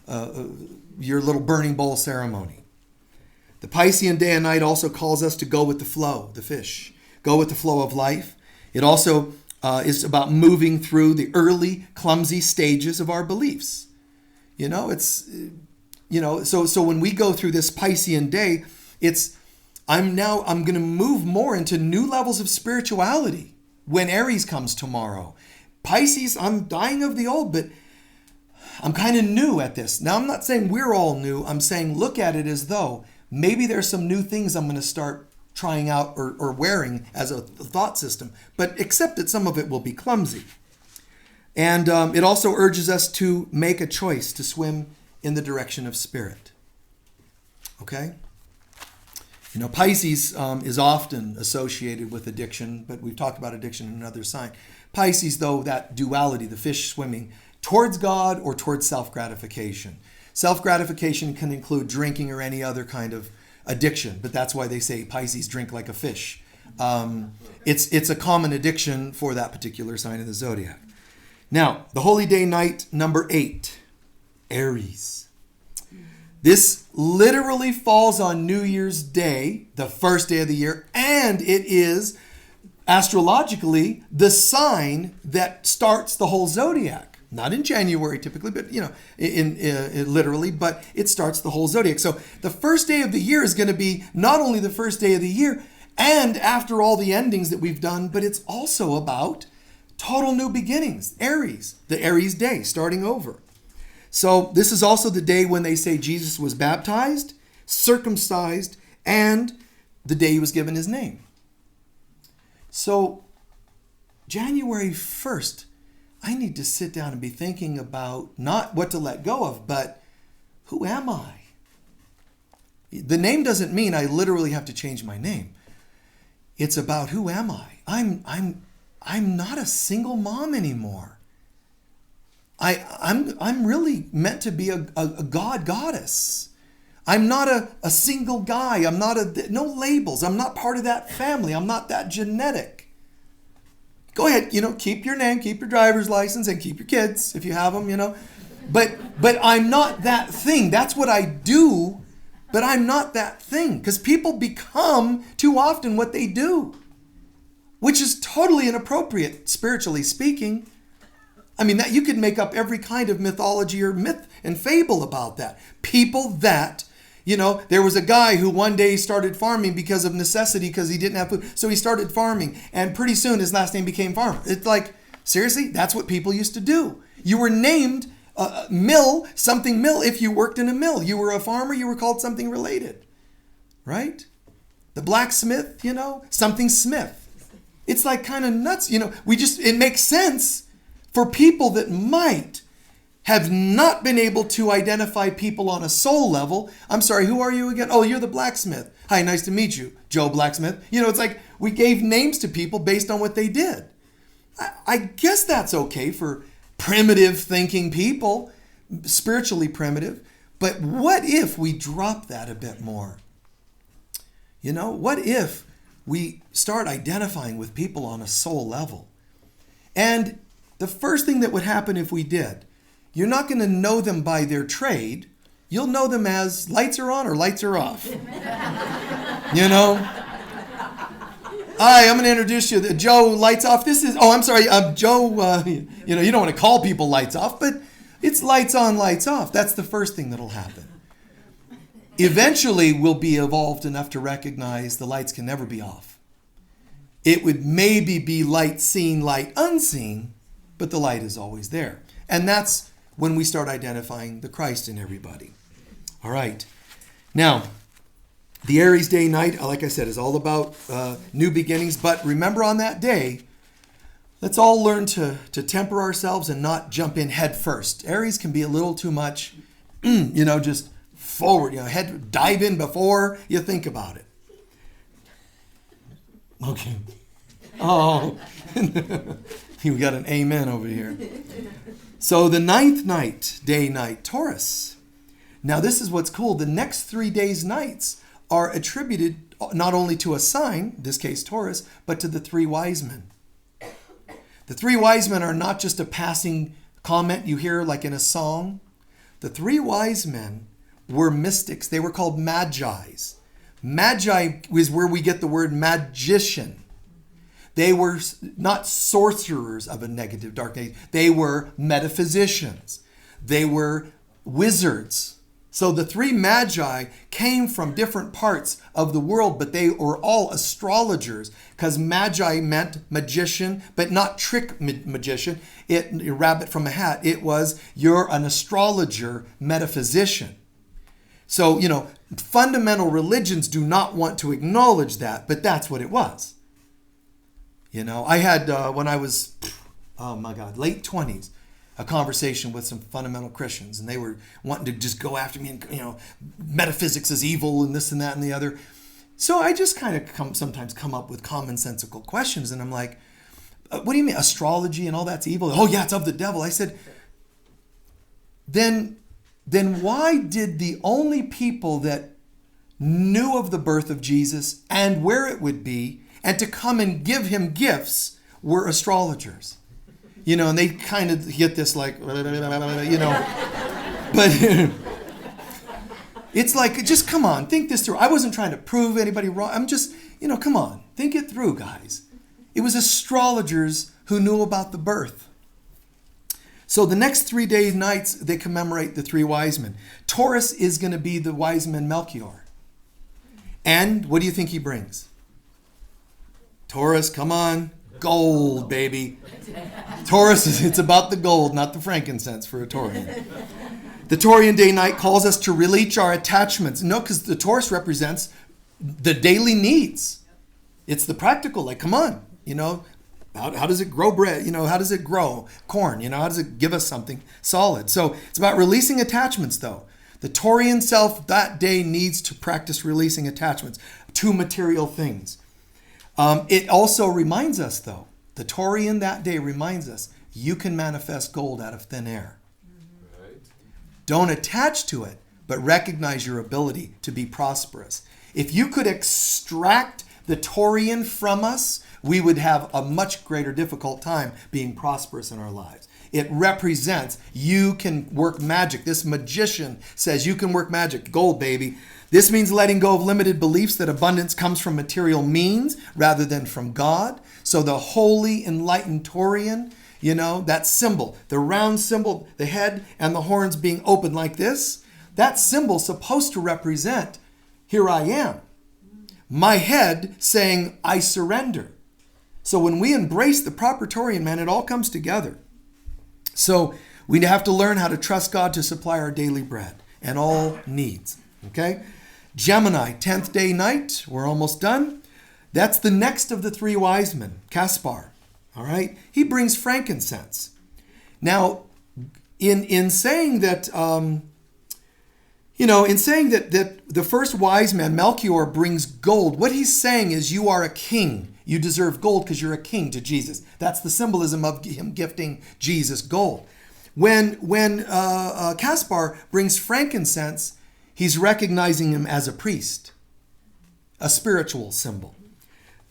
A: little burning bowl ceremony. The Piscean day and night also calls us to go with the flow, the fish. Go with the flow of life. It also is about moving through the early, clumsy stages of our beliefs. So when we go through this Piscean day, I'm going to move more into new levels of spirituality when Aries comes tomorrow. Pisces, I'm dying of the old, but I'm kind of new at this. Now, I'm not saying we're all new. I'm saying look at it as though maybe there's some new things I'm going to start trying out or wearing as a thought system, but accept that some of it will be clumsy. And it also urges us to make a choice to swim in the direction of spirit. Okay? Pisces is often associated with addiction, but we've talked about addiction in another sign. Pisces, though, that duality, the fish swimming towards God or towards self-gratification. Self-gratification can include drinking or any other kind of addiction, but that's why they say Pisces drink like a fish. It's a common addiction for that particular sign of the zodiac. Now, the holy day night number 8, Aries. This literally falls on New Year's Day, the first day of the year, and it is astrologically the sign that starts the whole zodiac. Not in January typically, but in literally, but it starts the whole zodiac. So the first day of the year is going to be not only the first day of the year and after all the endings that we've done, but it's also about total new beginnings. Aries, the Aries day, starting over. So this is also the day when they say Jesus was baptized, circumcised, and the day he was given his name. So January 1st, I need to sit down and be thinking about not what to let go of, but who am I? The name doesn't mean I literally have to change my name. It's about who am I? I'm not a single mom anymore. I'm really meant to be a god goddess. I'm not a single guy. I'm not no labels. I'm not part of that family. I'm not that genetic. Go ahead, keep your name, keep your driver's license, and keep your kids if you have them, But I'm not that thing. That's what I do, but I'm not that thing. Because people become too often what they do, which is totally inappropriate, spiritually speaking. I mean, that you could make up every kind of mythology or myth and fable about that. People that, there was a guy who one day started farming because of necessity because he didn't have food. So he started farming, and pretty soon his last name became Farmer. It's like, seriously, that's what people used to do. You were named something mill if you worked in a mill. You were a farmer, you were called something related, right? The blacksmith, something Smith. It's like kind of nuts, it makes sense for people that might have not been able to identify people on a soul level. I'm sorry, who are you again? Oh, you're the blacksmith. Hi, nice to meet you, Joe Blacksmith. It's like we gave names to people based on what they did. I guess that's okay for primitive thinking people, spiritually primitive. But what if we drop that a bit more? What if we start identifying with people on a soul level? And the first thing that would happen if we did, you're not going to know them by their trade. You'll know them as lights are on or lights are off. You know? Hi, I'm going to introduce you to Joe, lights off. Joe, you don't want to call people lights off, but it's lights on, lights off. That's the first thing that'll happen. Eventually, we'll be evolved enough to recognize the lights can never be off. It would maybe be light seen, light unseen, but the light is always there. And that's when we start identifying the Christ in everybody. All right. Now, the Aries day night, like I said, is all about new beginnings. But remember, on that day, let's all learn to temper ourselves and not jump in head first. Aries can be a little too much, just forward, dive in before you think about it. Okay. Oh, we got an amen over here. So the 9th day night, Taurus. Now this is what's cool. The next 3 days' nights are attributed not only to a sign, in this case Taurus, but to the 3 wise men. The 3 wise men are not just a passing comment you hear like in a song. The 3 wise men were mystics. They were called magi's. Magi is where we get the word magician. They were not sorcerers of a negative dark age. They were metaphysicians. They were wizards. So the 3 magi came from different parts of the world, but they were all astrologers, because magi meant magician, but not trick magician. A rabbit from a hat. It was, you're an astrologer, metaphysician. So, fundamental religions do not want to acknowledge that, but that's what it was. I had, when I was, late 20s, a conversation with some fundamental Christians, and they were wanting to just go after me and, metaphysics is evil and this and that and the other. So I just kind of sometimes come up with commonsensical questions, and I'm like, what do you mean astrology and all that's evil? Oh yeah, it's of the devil. I said, then why did the only people that knew of the birth of Jesus and where it would be and to come and give him gifts were astrologers? And they kind of get this like, but it's like, just come on, think this through. I wasn't trying to prove anybody wrong. I'm just, come on, think it through, guys. It was astrologers who knew about the birth. So the next 3 days, nights, they commemorate the 3 wise men. Taurus is going to be the wise man Melchior. And what do you think he brings? Taurus, come on. Gold, baby. Taurus, it's about the gold, not the frankincense for a Taurian. The Taurian day night calls us to release our attachments. No, because the Taurus represents the daily needs. It's the practical, like, come on, how does it grow bread? How does it grow corn? How does it give us something solid? So it's about releasing attachments, though. The Taurian self that day needs to practice releasing attachments to material things. It also reminds us, though, the Taurian that day reminds us, you can manifest gold out of thin air. Right. Don't attach to it, but recognize your ability to be prosperous. If you could extract the Taurian from us, we would have a much greater difficult time being prosperous in our lives. It represents you can work magic. This magician says you can work magic. Gold, baby. This means letting go of limited beliefs that abundance comes from material means rather than from God. So the holy, enlightened Taurian, that symbol, the round symbol, the head and the horns being open like this, that symbol's supposed to represent, here I am. My head saying, I surrender. So when we embrace the proper Taurian man, it all comes together. So we have to learn how to trust God to supply our daily bread and all needs. Okay? Gemini, 10th day night. We're almost done. That's the next of the 3 wise men, Caspar. All right? He brings frankincense. Now, in saying that, that the first wise man, Melchior, brings gold, what he's saying is you are a king. You deserve gold because you're a king to Jesus. That's the symbolism of him gifting Jesus gold. When Caspar brings frankincense, he's recognizing him as a priest, a spiritual symbol.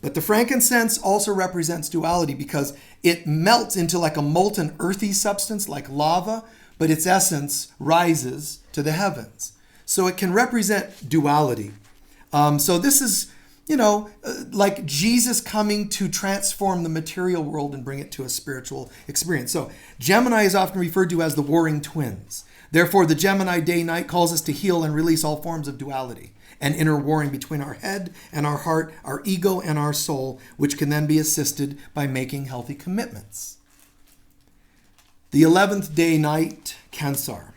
A: But the frankincense also represents duality because it melts into like a molten earthy substance like lava, but its essence rises to the heavens. So it can represent duality. So this is, like Jesus coming to transform the material world and bring it to a spiritual experience. So Gemini is often referred to as the warring twins. Therefore, the Gemini day-night calls us to heal and release all forms of duality and inner warring between our head and our heart, our ego and our soul, which can then be assisted by making healthy commitments. The 11th day night, Cancer.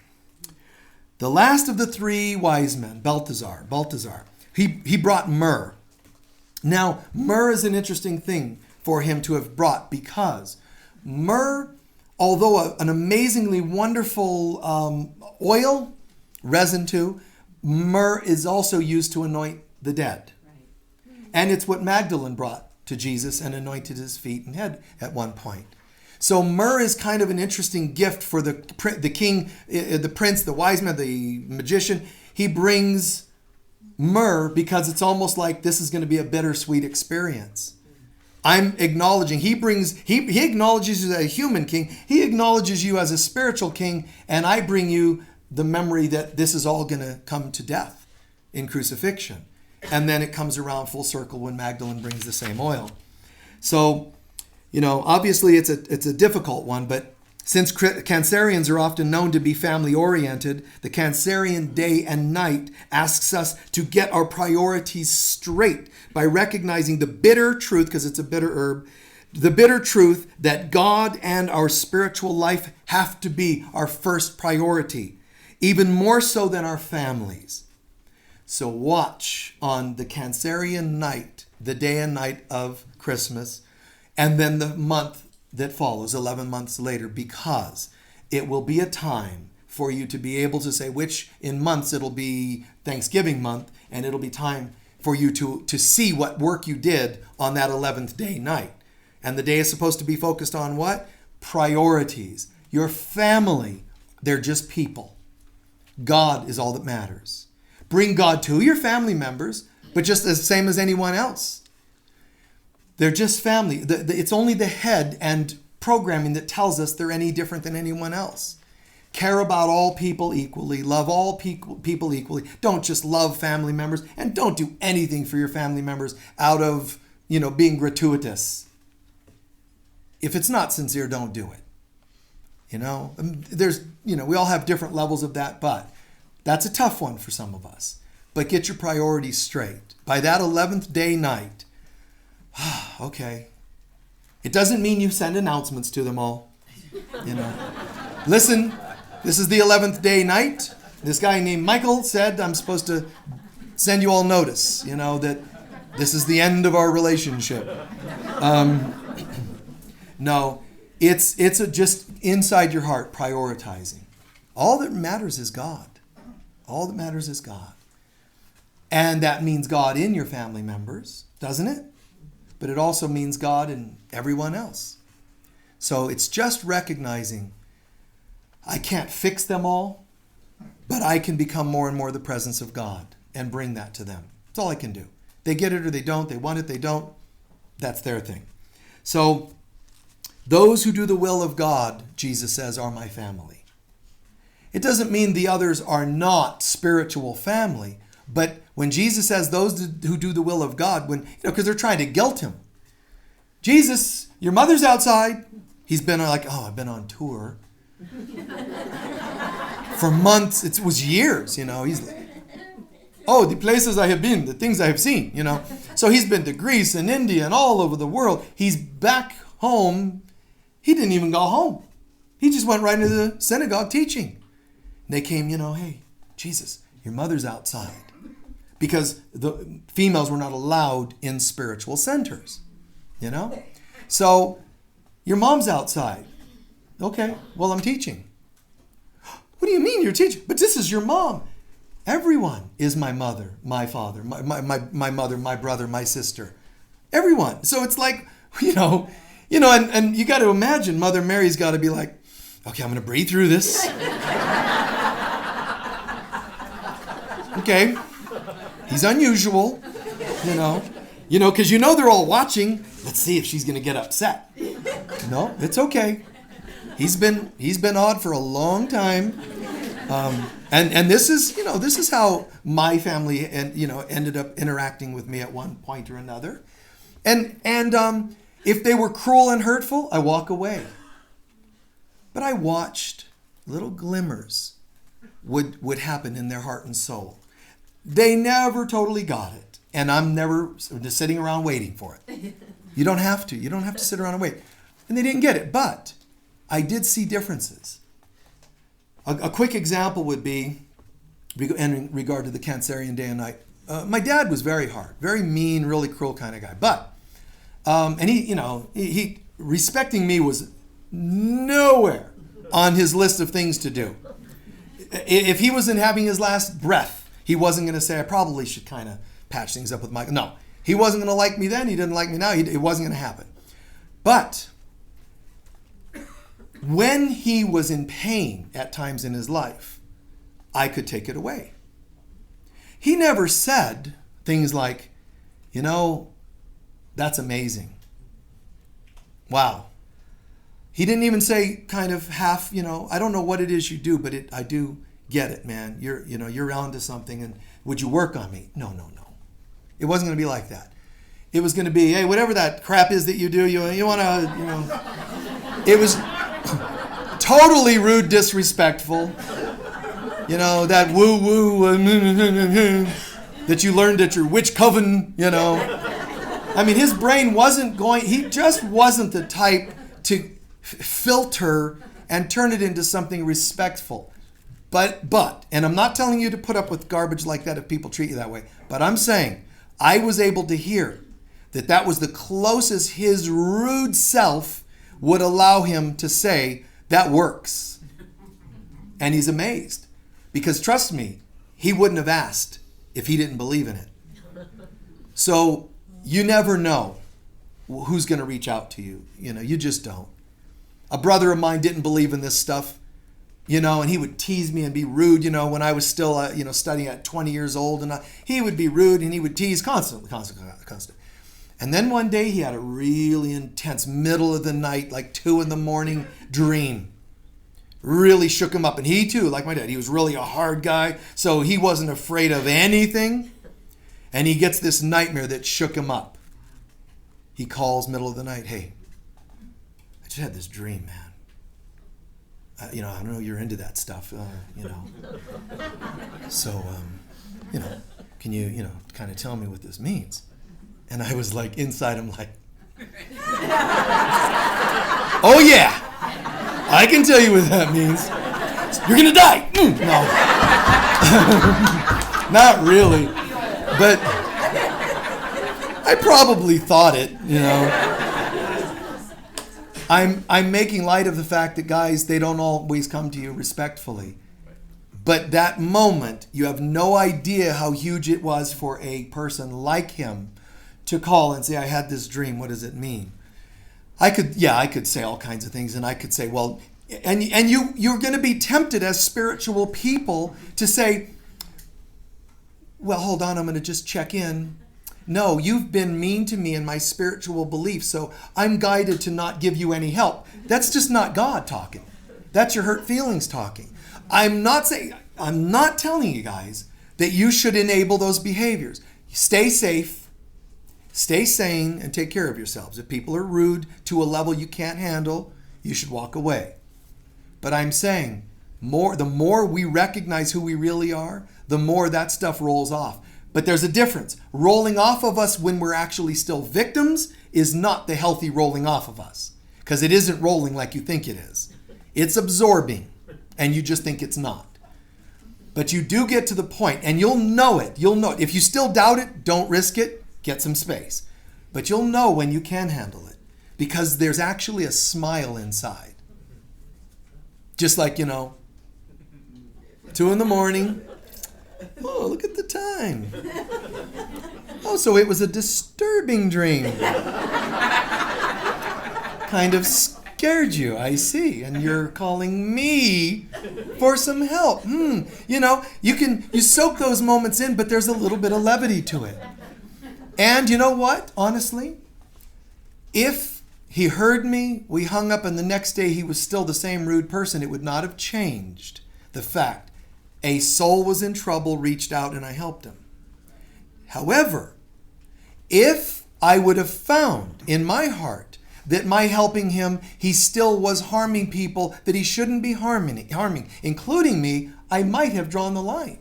A: The last of the three wise men, Balthazar, he brought myrrh. Now, myrrh is an interesting thing for him to have brought because myrrh, although an amazingly wonderful oil, resin too, myrrh is also used to anoint the dead. Right. And it's what Magdalene brought to Jesus and anointed his feet and head at one point. So myrrh is kind of an interesting gift for the king, the prince, the wise man, the magician. He brings myrrh because it's almost like this is going to be a bittersweet experience. I'm acknowledging, he acknowledges you as a human king. He acknowledges you as a spiritual king. And I bring you the memory that this is all going to come to death in crucifixion. And then it comes around full circle when Magdalene brings the same oil. So, obviously it's a difficult one, but since Cancerians are often known to be family-oriented, the Cancerian day and night asks us to get our priorities straight by recognizing the bitter truth, because it's a bitter herb, the bitter truth that God and our spiritual life have to be our first priority, even more so than our families. So watch on the Cancerian night, the day and night of Christmas, and then the month that follows, 11 months later, because it will be a time for you to be able to say, which in months it'll be Thanksgiving month, and it'll be time for you to see what work you did on that 11th day night. And the day is supposed to be focused on what? Priorities. Your family, they're just people. God is all that matters. Bring God to your family members, but just the same as anyone else. They're just family. It's only the head and programming that tells us they're any different than anyone else. Care about all people equally. Love all people equally. Don't just love family members, and don't do anything for your family members out of, being gratuitous. If it's not sincere, don't do it. We all have different levels of that, but that's a tough one for some of us. But get your priorities straight. By that 11th day night, okay. It doesn't mean you send announcements to them all. Listen, this is the 11th day night. This guy named Michael said I'm supposed to send you all notice, that this is the end of our relationship. No, it's just inside your heart prioritizing. All that matters is God. All that matters is God. And that means God in your family members, doesn't it? But it also means God in everyone else. So it's just recognizing I can't fix them all, but I can become more and more the presence of God and bring that to them. That's all I can do. They get it or they don't. They want it, they don't. That's their thing. So those who do the will of God, Jesus says, are my family. It doesn't mean the others are not spiritual family, but when Jesus says those who do the will of God, because they're trying to guilt him. Jesus, your mother's outside. He's been I've been on tour for months. It was years, He's like, the places I have been, the things I have seen, So he's been to Greece and India and all over the world. He's back home. He didn't even go home. He just went right into the synagogue teaching. And they came, hey, Jesus, your mother's outside. Because the females were not allowed in spiritual centers, So your mom's outside. Okay, well, I'm teaching. What do you mean you're teaching? But this is your mom. Everyone is my mother, my father, my mother, my brother, my sister. Everyone. So it's like, and you got to imagine Mother Mary's got to be like, okay, I'm going to breathe through this. Okay. He's unusual, Because they're all watching. Let's see if she's going to get upset. No, it's okay. He's been odd for a long time. And this is how my family ended up interacting with me at one point or another. And if they were cruel and hurtful, I walk away. But I watched little glimmers would happen in their heart and soul. They never totally got it. And I'm never just sitting around waiting for it. You don't have to. You don't have to sit around and wait. And they didn't get it. But I did see differences. A quick example would be, in regard to the Cancerian day and night, my dad was very hard, very mean, really cruel kind of guy. But, and he respecting me was nowhere on his list of things to do. If he wasn't having his last breath, he wasn't going to say, I probably should kind of patch things up with Michael. No, he wasn't going to like me then. He didn't like me now. It wasn't going to happen. But when he was in pain at times in his life, I could take it away. He never said things like, that's amazing. Wow. He didn't even say kind of half, I don't know what it is you do, but I do get it, man. You're onto something, and would you work on me? No. It wasn't going to be like that. It was going to be, hey, whatever that crap is that you do, you want to, It was totally rude, disrespectful. That woo-woo that you learned at your witch coven, I mean, his brain he just wasn't the type to filter and turn it into something respectful. But, and I'm not telling you to put up with garbage like that if people treat you that way, but I'm saying I was able to hear that was the closest his rude self would allow him to say, that works. And he's amazed. Because trust me, he wouldn't have asked if he didn't believe in it. So you never know who's going to reach out to you. You just don't. A brother of mine didn't believe in this stuff, and he would tease me and be rude, when I was still, studying at 20 years old. And he would be rude and he would tease constantly. And then one day he had a really intense middle of the night, like 2 a.m, dream. Really shook him up. And he too, like my dad, he was really a hard guy. So he wasn't afraid of anything. And he gets this nightmare that shook him up. He calls middle of the night, hey, I just had this dream, man. I know you're into that stuff, So, can you, kind of tell me what this means? And I was like, inside, I'm like, oh yeah, I can tell you what that means. You're going to die. No. Not really. But I probably thought it, I'm making light of the fact that guys, they don't always come to you respectfully. But that moment, you have no idea how huge it was for a person like him to call and say, I had this dream. What does it mean? I could say all kinds of things, and I could say, well, and you're going to be tempted as spiritual people to say, well, hold on, I'm going to just check in. No, you've been mean to me in my spiritual beliefs, so I'm guided to not give you any help. That's just not God talking. That's your hurt feelings talking. I'm not telling you guys that you should enable those behaviors. Stay safe, stay sane, and take care of yourselves. If people are rude to a level you can't handle, you should walk away. But I'm saying, the more we recognize who we really are, the more that stuff rolls off. But there's a difference. Rolling off of us when we're actually still victims is not the healthy rolling off of us. Because it isn't rolling like you think it is. It's absorbing, and you just think it's not. But you do get to the point, and you'll know it. You'll know it. If you still doubt it, don't risk it. Get some space. But you'll know when you can handle it. Because there's actually a smile inside. Just like, 2 a.m. Oh, look at the time. Oh, so it was a disturbing dream. Kind of scared you, I see. And you're calling me for some help. You soak those moments in, but there's a little bit of levity to it. And you know what? Honestly, if he heard me, we hung up, and the next day he was still the same rude person, it would not have changed the fact a soul was in trouble, reached out, and I helped him. However, if I would have found in my heart that my helping him, he still was harming people that he shouldn't be harming, including me, I might have drawn the line.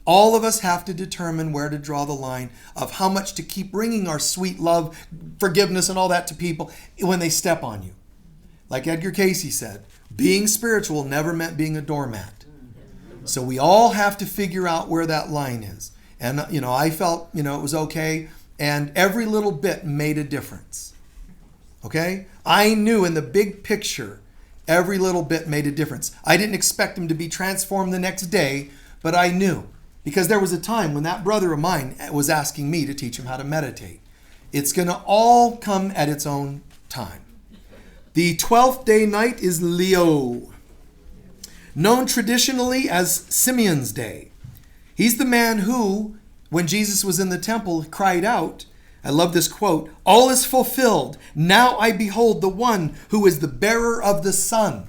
A: All of us have to determine where to draw the line of how much to keep bringing our sweet love, forgiveness, and all that to people when they step on you. Like Edgar Casey said, being spiritual never meant being a doormat. So we all have to figure out where that line is. And, I felt, it was okay. And every little bit made a difference. Okay? I knew in the big picture, every little bit made a difference. I didn't expect him to be transformed the next day, but I knew. Because there was a time when that brother of mine was asking me to teach him how to meditate. It's going to all come at its own time. The 12th day night is Leo, known traditionally as Simeon's day. He's the man who, when Jesus was in the temple, cried out, I love this quote, all is fulfilled. Now I behold the one who is the bearer of the sun.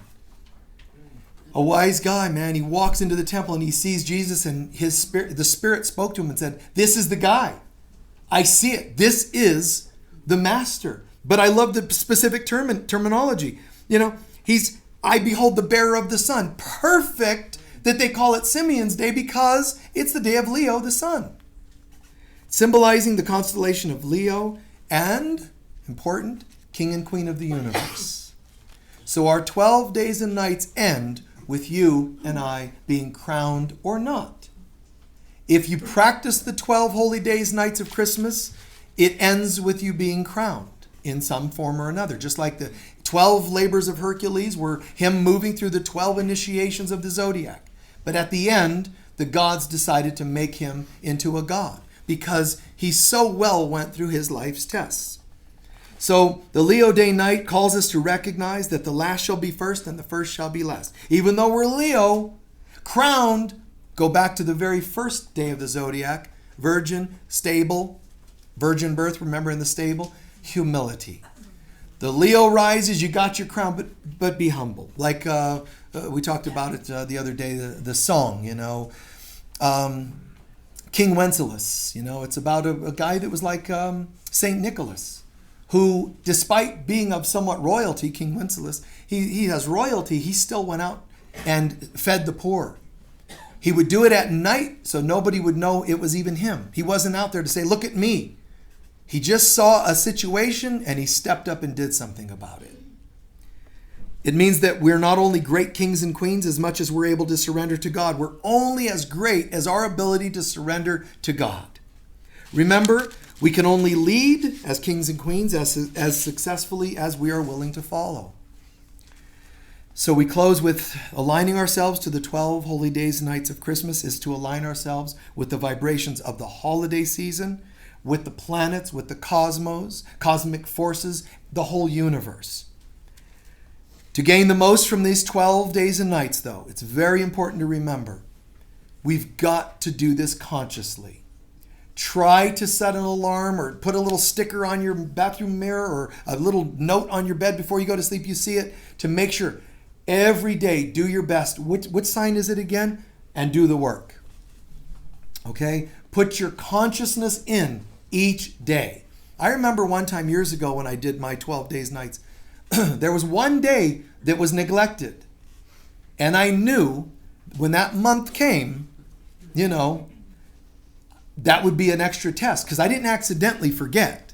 A: A wise guy, man, he walks into the temple and he sees Jesus, and the Spirit spoke to him and said, this is the guy. I see it. This is the master. But I love the specific terminology. I behold the bearer of the sun. Perfect that they call it Simeon's day because it's the day of Leo, the sun. Symbolizing the constellation of Leo and, important, king and queen of the universe. So our 12 days and nights end with you and I being crowned or not. If you practice the 12 holy days, nights of Christmas, it ends with you being crowned in some form or another. Just like the 12 labors of Hercules were him moving through the 12 initiations of the zodiac. But at the end, the gods decided to make him into a god because he so well went through his life's tests. So the Leo day night calls us to recognize that the last shall be first and the first shall be last. Even though we're Leo, crowned, go back to the very first day of the zodiac, virgin, stable, virgin birth, remember in the stable, humility. The Leo rises, you got your crown, but be humble. Like we talked about it the other day, the song, King Wenceslas, it's about a guy that was like St. Nicholas, who, despite being of somewhat royalty, King Wenceslas, he has royalty, he still went out and fed the poor. He would do it at night so nobody would know it was even him. He wasn't out there to say, look at me. He just saw a situation and he stepped up and did something about it. It means that we're not only great kings and queens as much as we're able to surrender to God. We're only as great as our ability to surrender to God. Remember, we can only lead as kings and queens as successfully as we are willing to follow. So we close with aligning ourselves to the 12 holy days and nights of Christmas is to align ourselves with the vibrations of the holiday season, with the planets, with the cosmos, cosmic forces, the whole universe. To gain the most from these 12 days and nights, though, it's very important to remember, we've got to do this consciously. Try to set an alarm or put a little sticker on your bathroom mirror or a little note on your bed before you go to sleep, you see it, to make sure every day do your best. Which sign is it again? And do the work. Okay? Put your consciousness in each day. I remember one time years ago when I did my 12 days nights, there was one day that was neglected. And I knew when that month came, that would be an extra test because I didn't accidentally forget.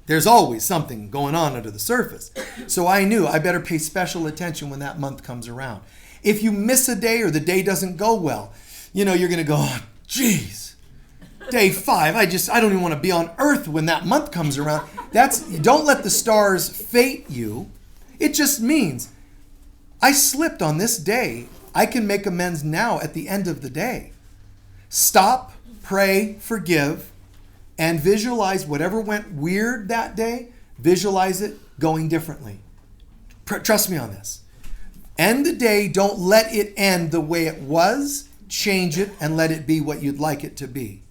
A: There's always something going on under the surface. So I knew I better pay special attention when that month comes around. If you miss a day or the day doesn't go well, you're going to go, oh, geez, day 5, I don't even want to be on earth when that month comes around. Don't let the stars fate you. It just means I slipped on this day. I can make amends now at the end of the day. Stop, pray, forgive, and visualize whatever went weird that day. Visualize it going differently. Trust me on this. End the day. Don't let it end the way it was. Change it and let it be what you'd like it to be.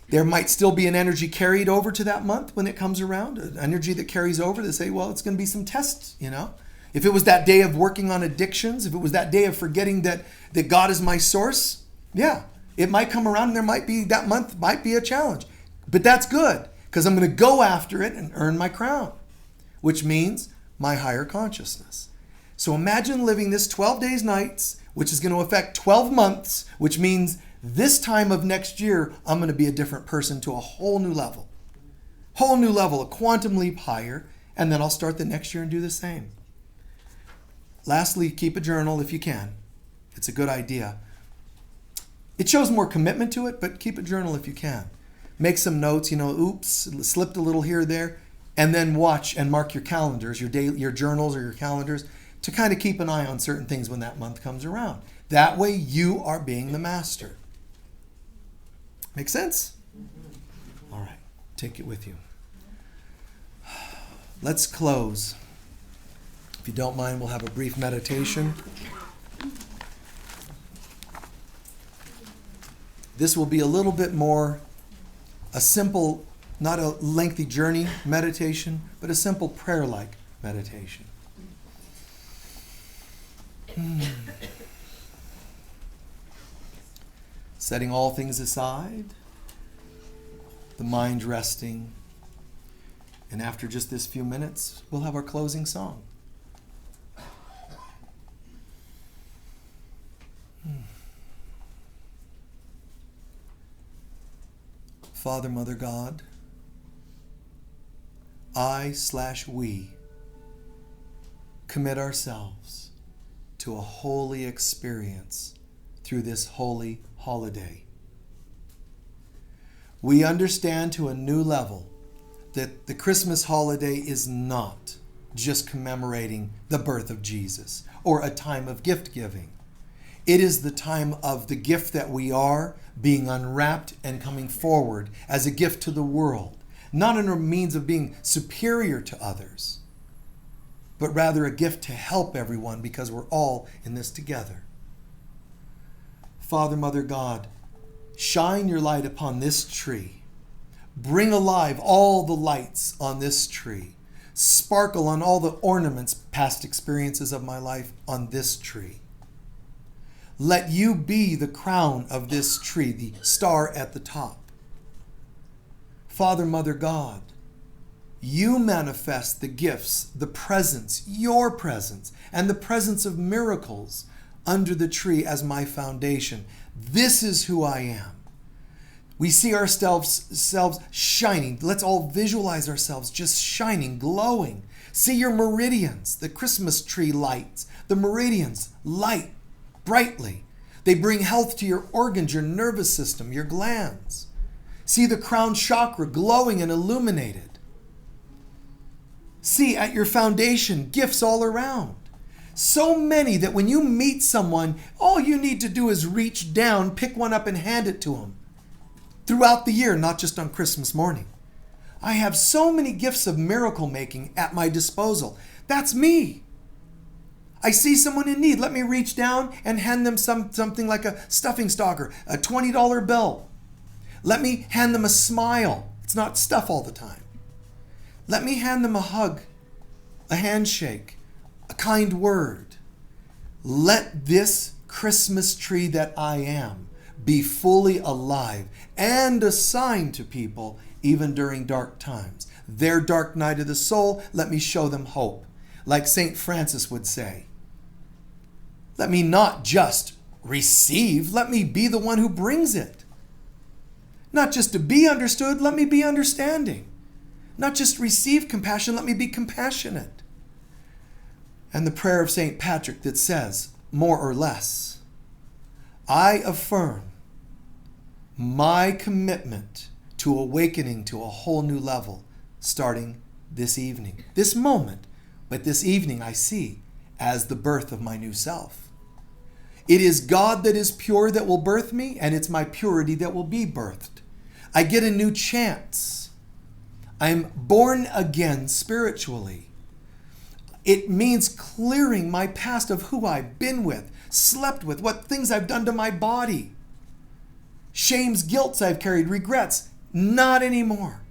A: There might still be an energy carried over to that month when it comes around, an energy that carries over to say, well, it's going to be some tests, If it was that day of working on addictions, if it was that day of forgetting that God is my source, yeah, it might come around and that month might be a challenge. But that's good because I'm going to go after it and earn my crown, which means my higher consciousness. So imagine living this 12 days, nights, which is going to affect 12 months, which means this time of next year, I'm going to be a different person to a whole new level. A quantum leap higher, and then I'll start the next year and do the same. Lastly, keep a journal if you can. It's a good idea. It shows more commitment to it, but keep a journal if you can. Make some notes, oops, slipped a little here or there, and then watch and mark your calendars, your journals or your calendars, to kind of keep an eye on certain things when that month comes around. That way you are being the master. Make sense? All right, take it with you. Let's close. If you don't mind, we'll have a brief meditation. This will be a little bit more a simple, not a lengthy journey meditation, but a simple prayer-like meditation. Setting all things aside, the mind resting, and after just this few minutes, we'll have our closing song. Father, Mother, God, I/we commit ourselves to a holy experience through this holy holiday. We understand to a new level that the Christmas holiday is not just commemorating the birth of Jesus or a time of gift giving. It is the time of the gift that we are being unwrapped and coming forward as a gift to the world, not in a means of being superior to others, but rather a gift to help everyone because we're all in this together. Father, Mother, God, shine your light upon this tree. Bring alive all the lights on this tree. Sparkle on all the ornaments, past experiences of my life on this tree. Let you be the crown of this tree, the star at the top. Father, Mother, God, you manifest the gifts, the presence, your presence, and the presence of miracles under the tree as my foundation. This is who I am. We see ourselves shining. Let's all visualize ourselves just shining, glowing. See your meridians, the Christmas tree lights. The meridians light brightly. They bring health to your organs, your nervous system, your glands. See the crown chakra glowing and illuminated. See at your foundation gifts all around. So many that when you meet someone, all you need to do is reach down, pick one up and hand it to them. Throughout the year, not just on Christmas morning. I have so many gifts of miracle making at my disposal. That's me. I see someone in need. Let me reach down and hand them something like a stuffing stalker, a $20 bill. Let me hand them a smile. It's not stuff all the time. Let me hand them a hug, a handshake, a kind word. Let this Christmas tree that I am be fully alive and a sign to people even during dark times. Their dark night of the soul, let me show them hope. Like St. Francis would say, let me not just receive, let me be the one who brings it. Not just to be understood, let me be understanding. Not just receive compassion, let me be compassionate. And the prayer of St. Patrick that says, more or less, I affirm my commitment to awakening to a whole new level starting this evening, this moment. But this evening I see as the birth of my new self. It is God that is pure that will birth me, and it's my purity that will be birthed. I get a new chance. I'm born again spiritually. It means clearing my past of who I've been with, slept with, what things I've done to my body. Shames, guilts I've carried, regrets. Not anymore.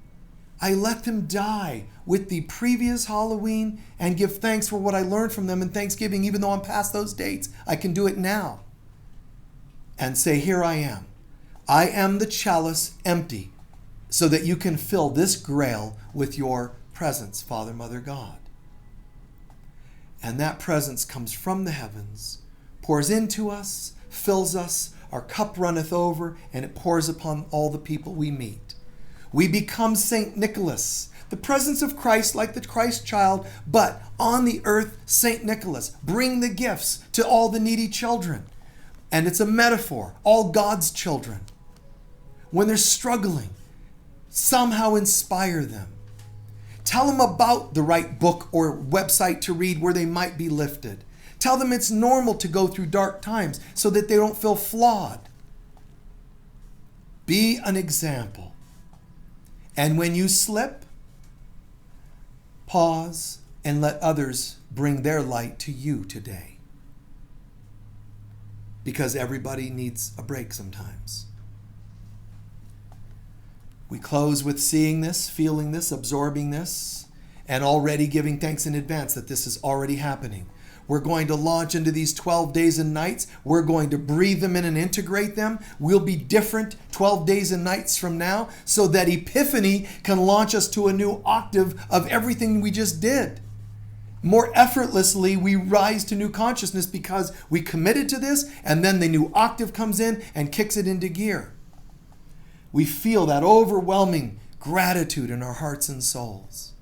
A: I let them die with the previous Halloween and give thanks for what I learned from them in Thanksgiving, even though I'm past those dates. I can do it now and say, here I am. I am the chalice empty, so that you can fill this grail with your presence, Father, Mother, God. And that presence comes from the heavens, pours into us, fills us, our cup runneth over, and it pours upon all the people we meet. We become Saint Nicholas, the presence of Christ like the Christ child, but on the earth, Saint Nicholas. Bring the gifts to all the needy children. And it's a metaphor, all God's children. When they're struggling, somehow inspire them. Tell them about the right book or website to read where they might be lifted. Tell them it's normal to go through dark times so that they don't feel flawed. Be an example. And when you slip, pause and let others bring their light to you today. Because everybody needs a break sometimes. We close with seeing this, feeling this, absorbing this, and already giving thanks in advance that this is already happening. We're going to launch into these 12 days and nights. We're going to breathe them in and integrate them. We'll be different 12 days and nights from now so that Epiphany can launch us to a new octave of everything we just did. More effortlessly, we rise to new consciousness because we committed to this, and then the new octave comes in and kicks it into gear. We feel that overwhelming gratitude in our hearts and souls.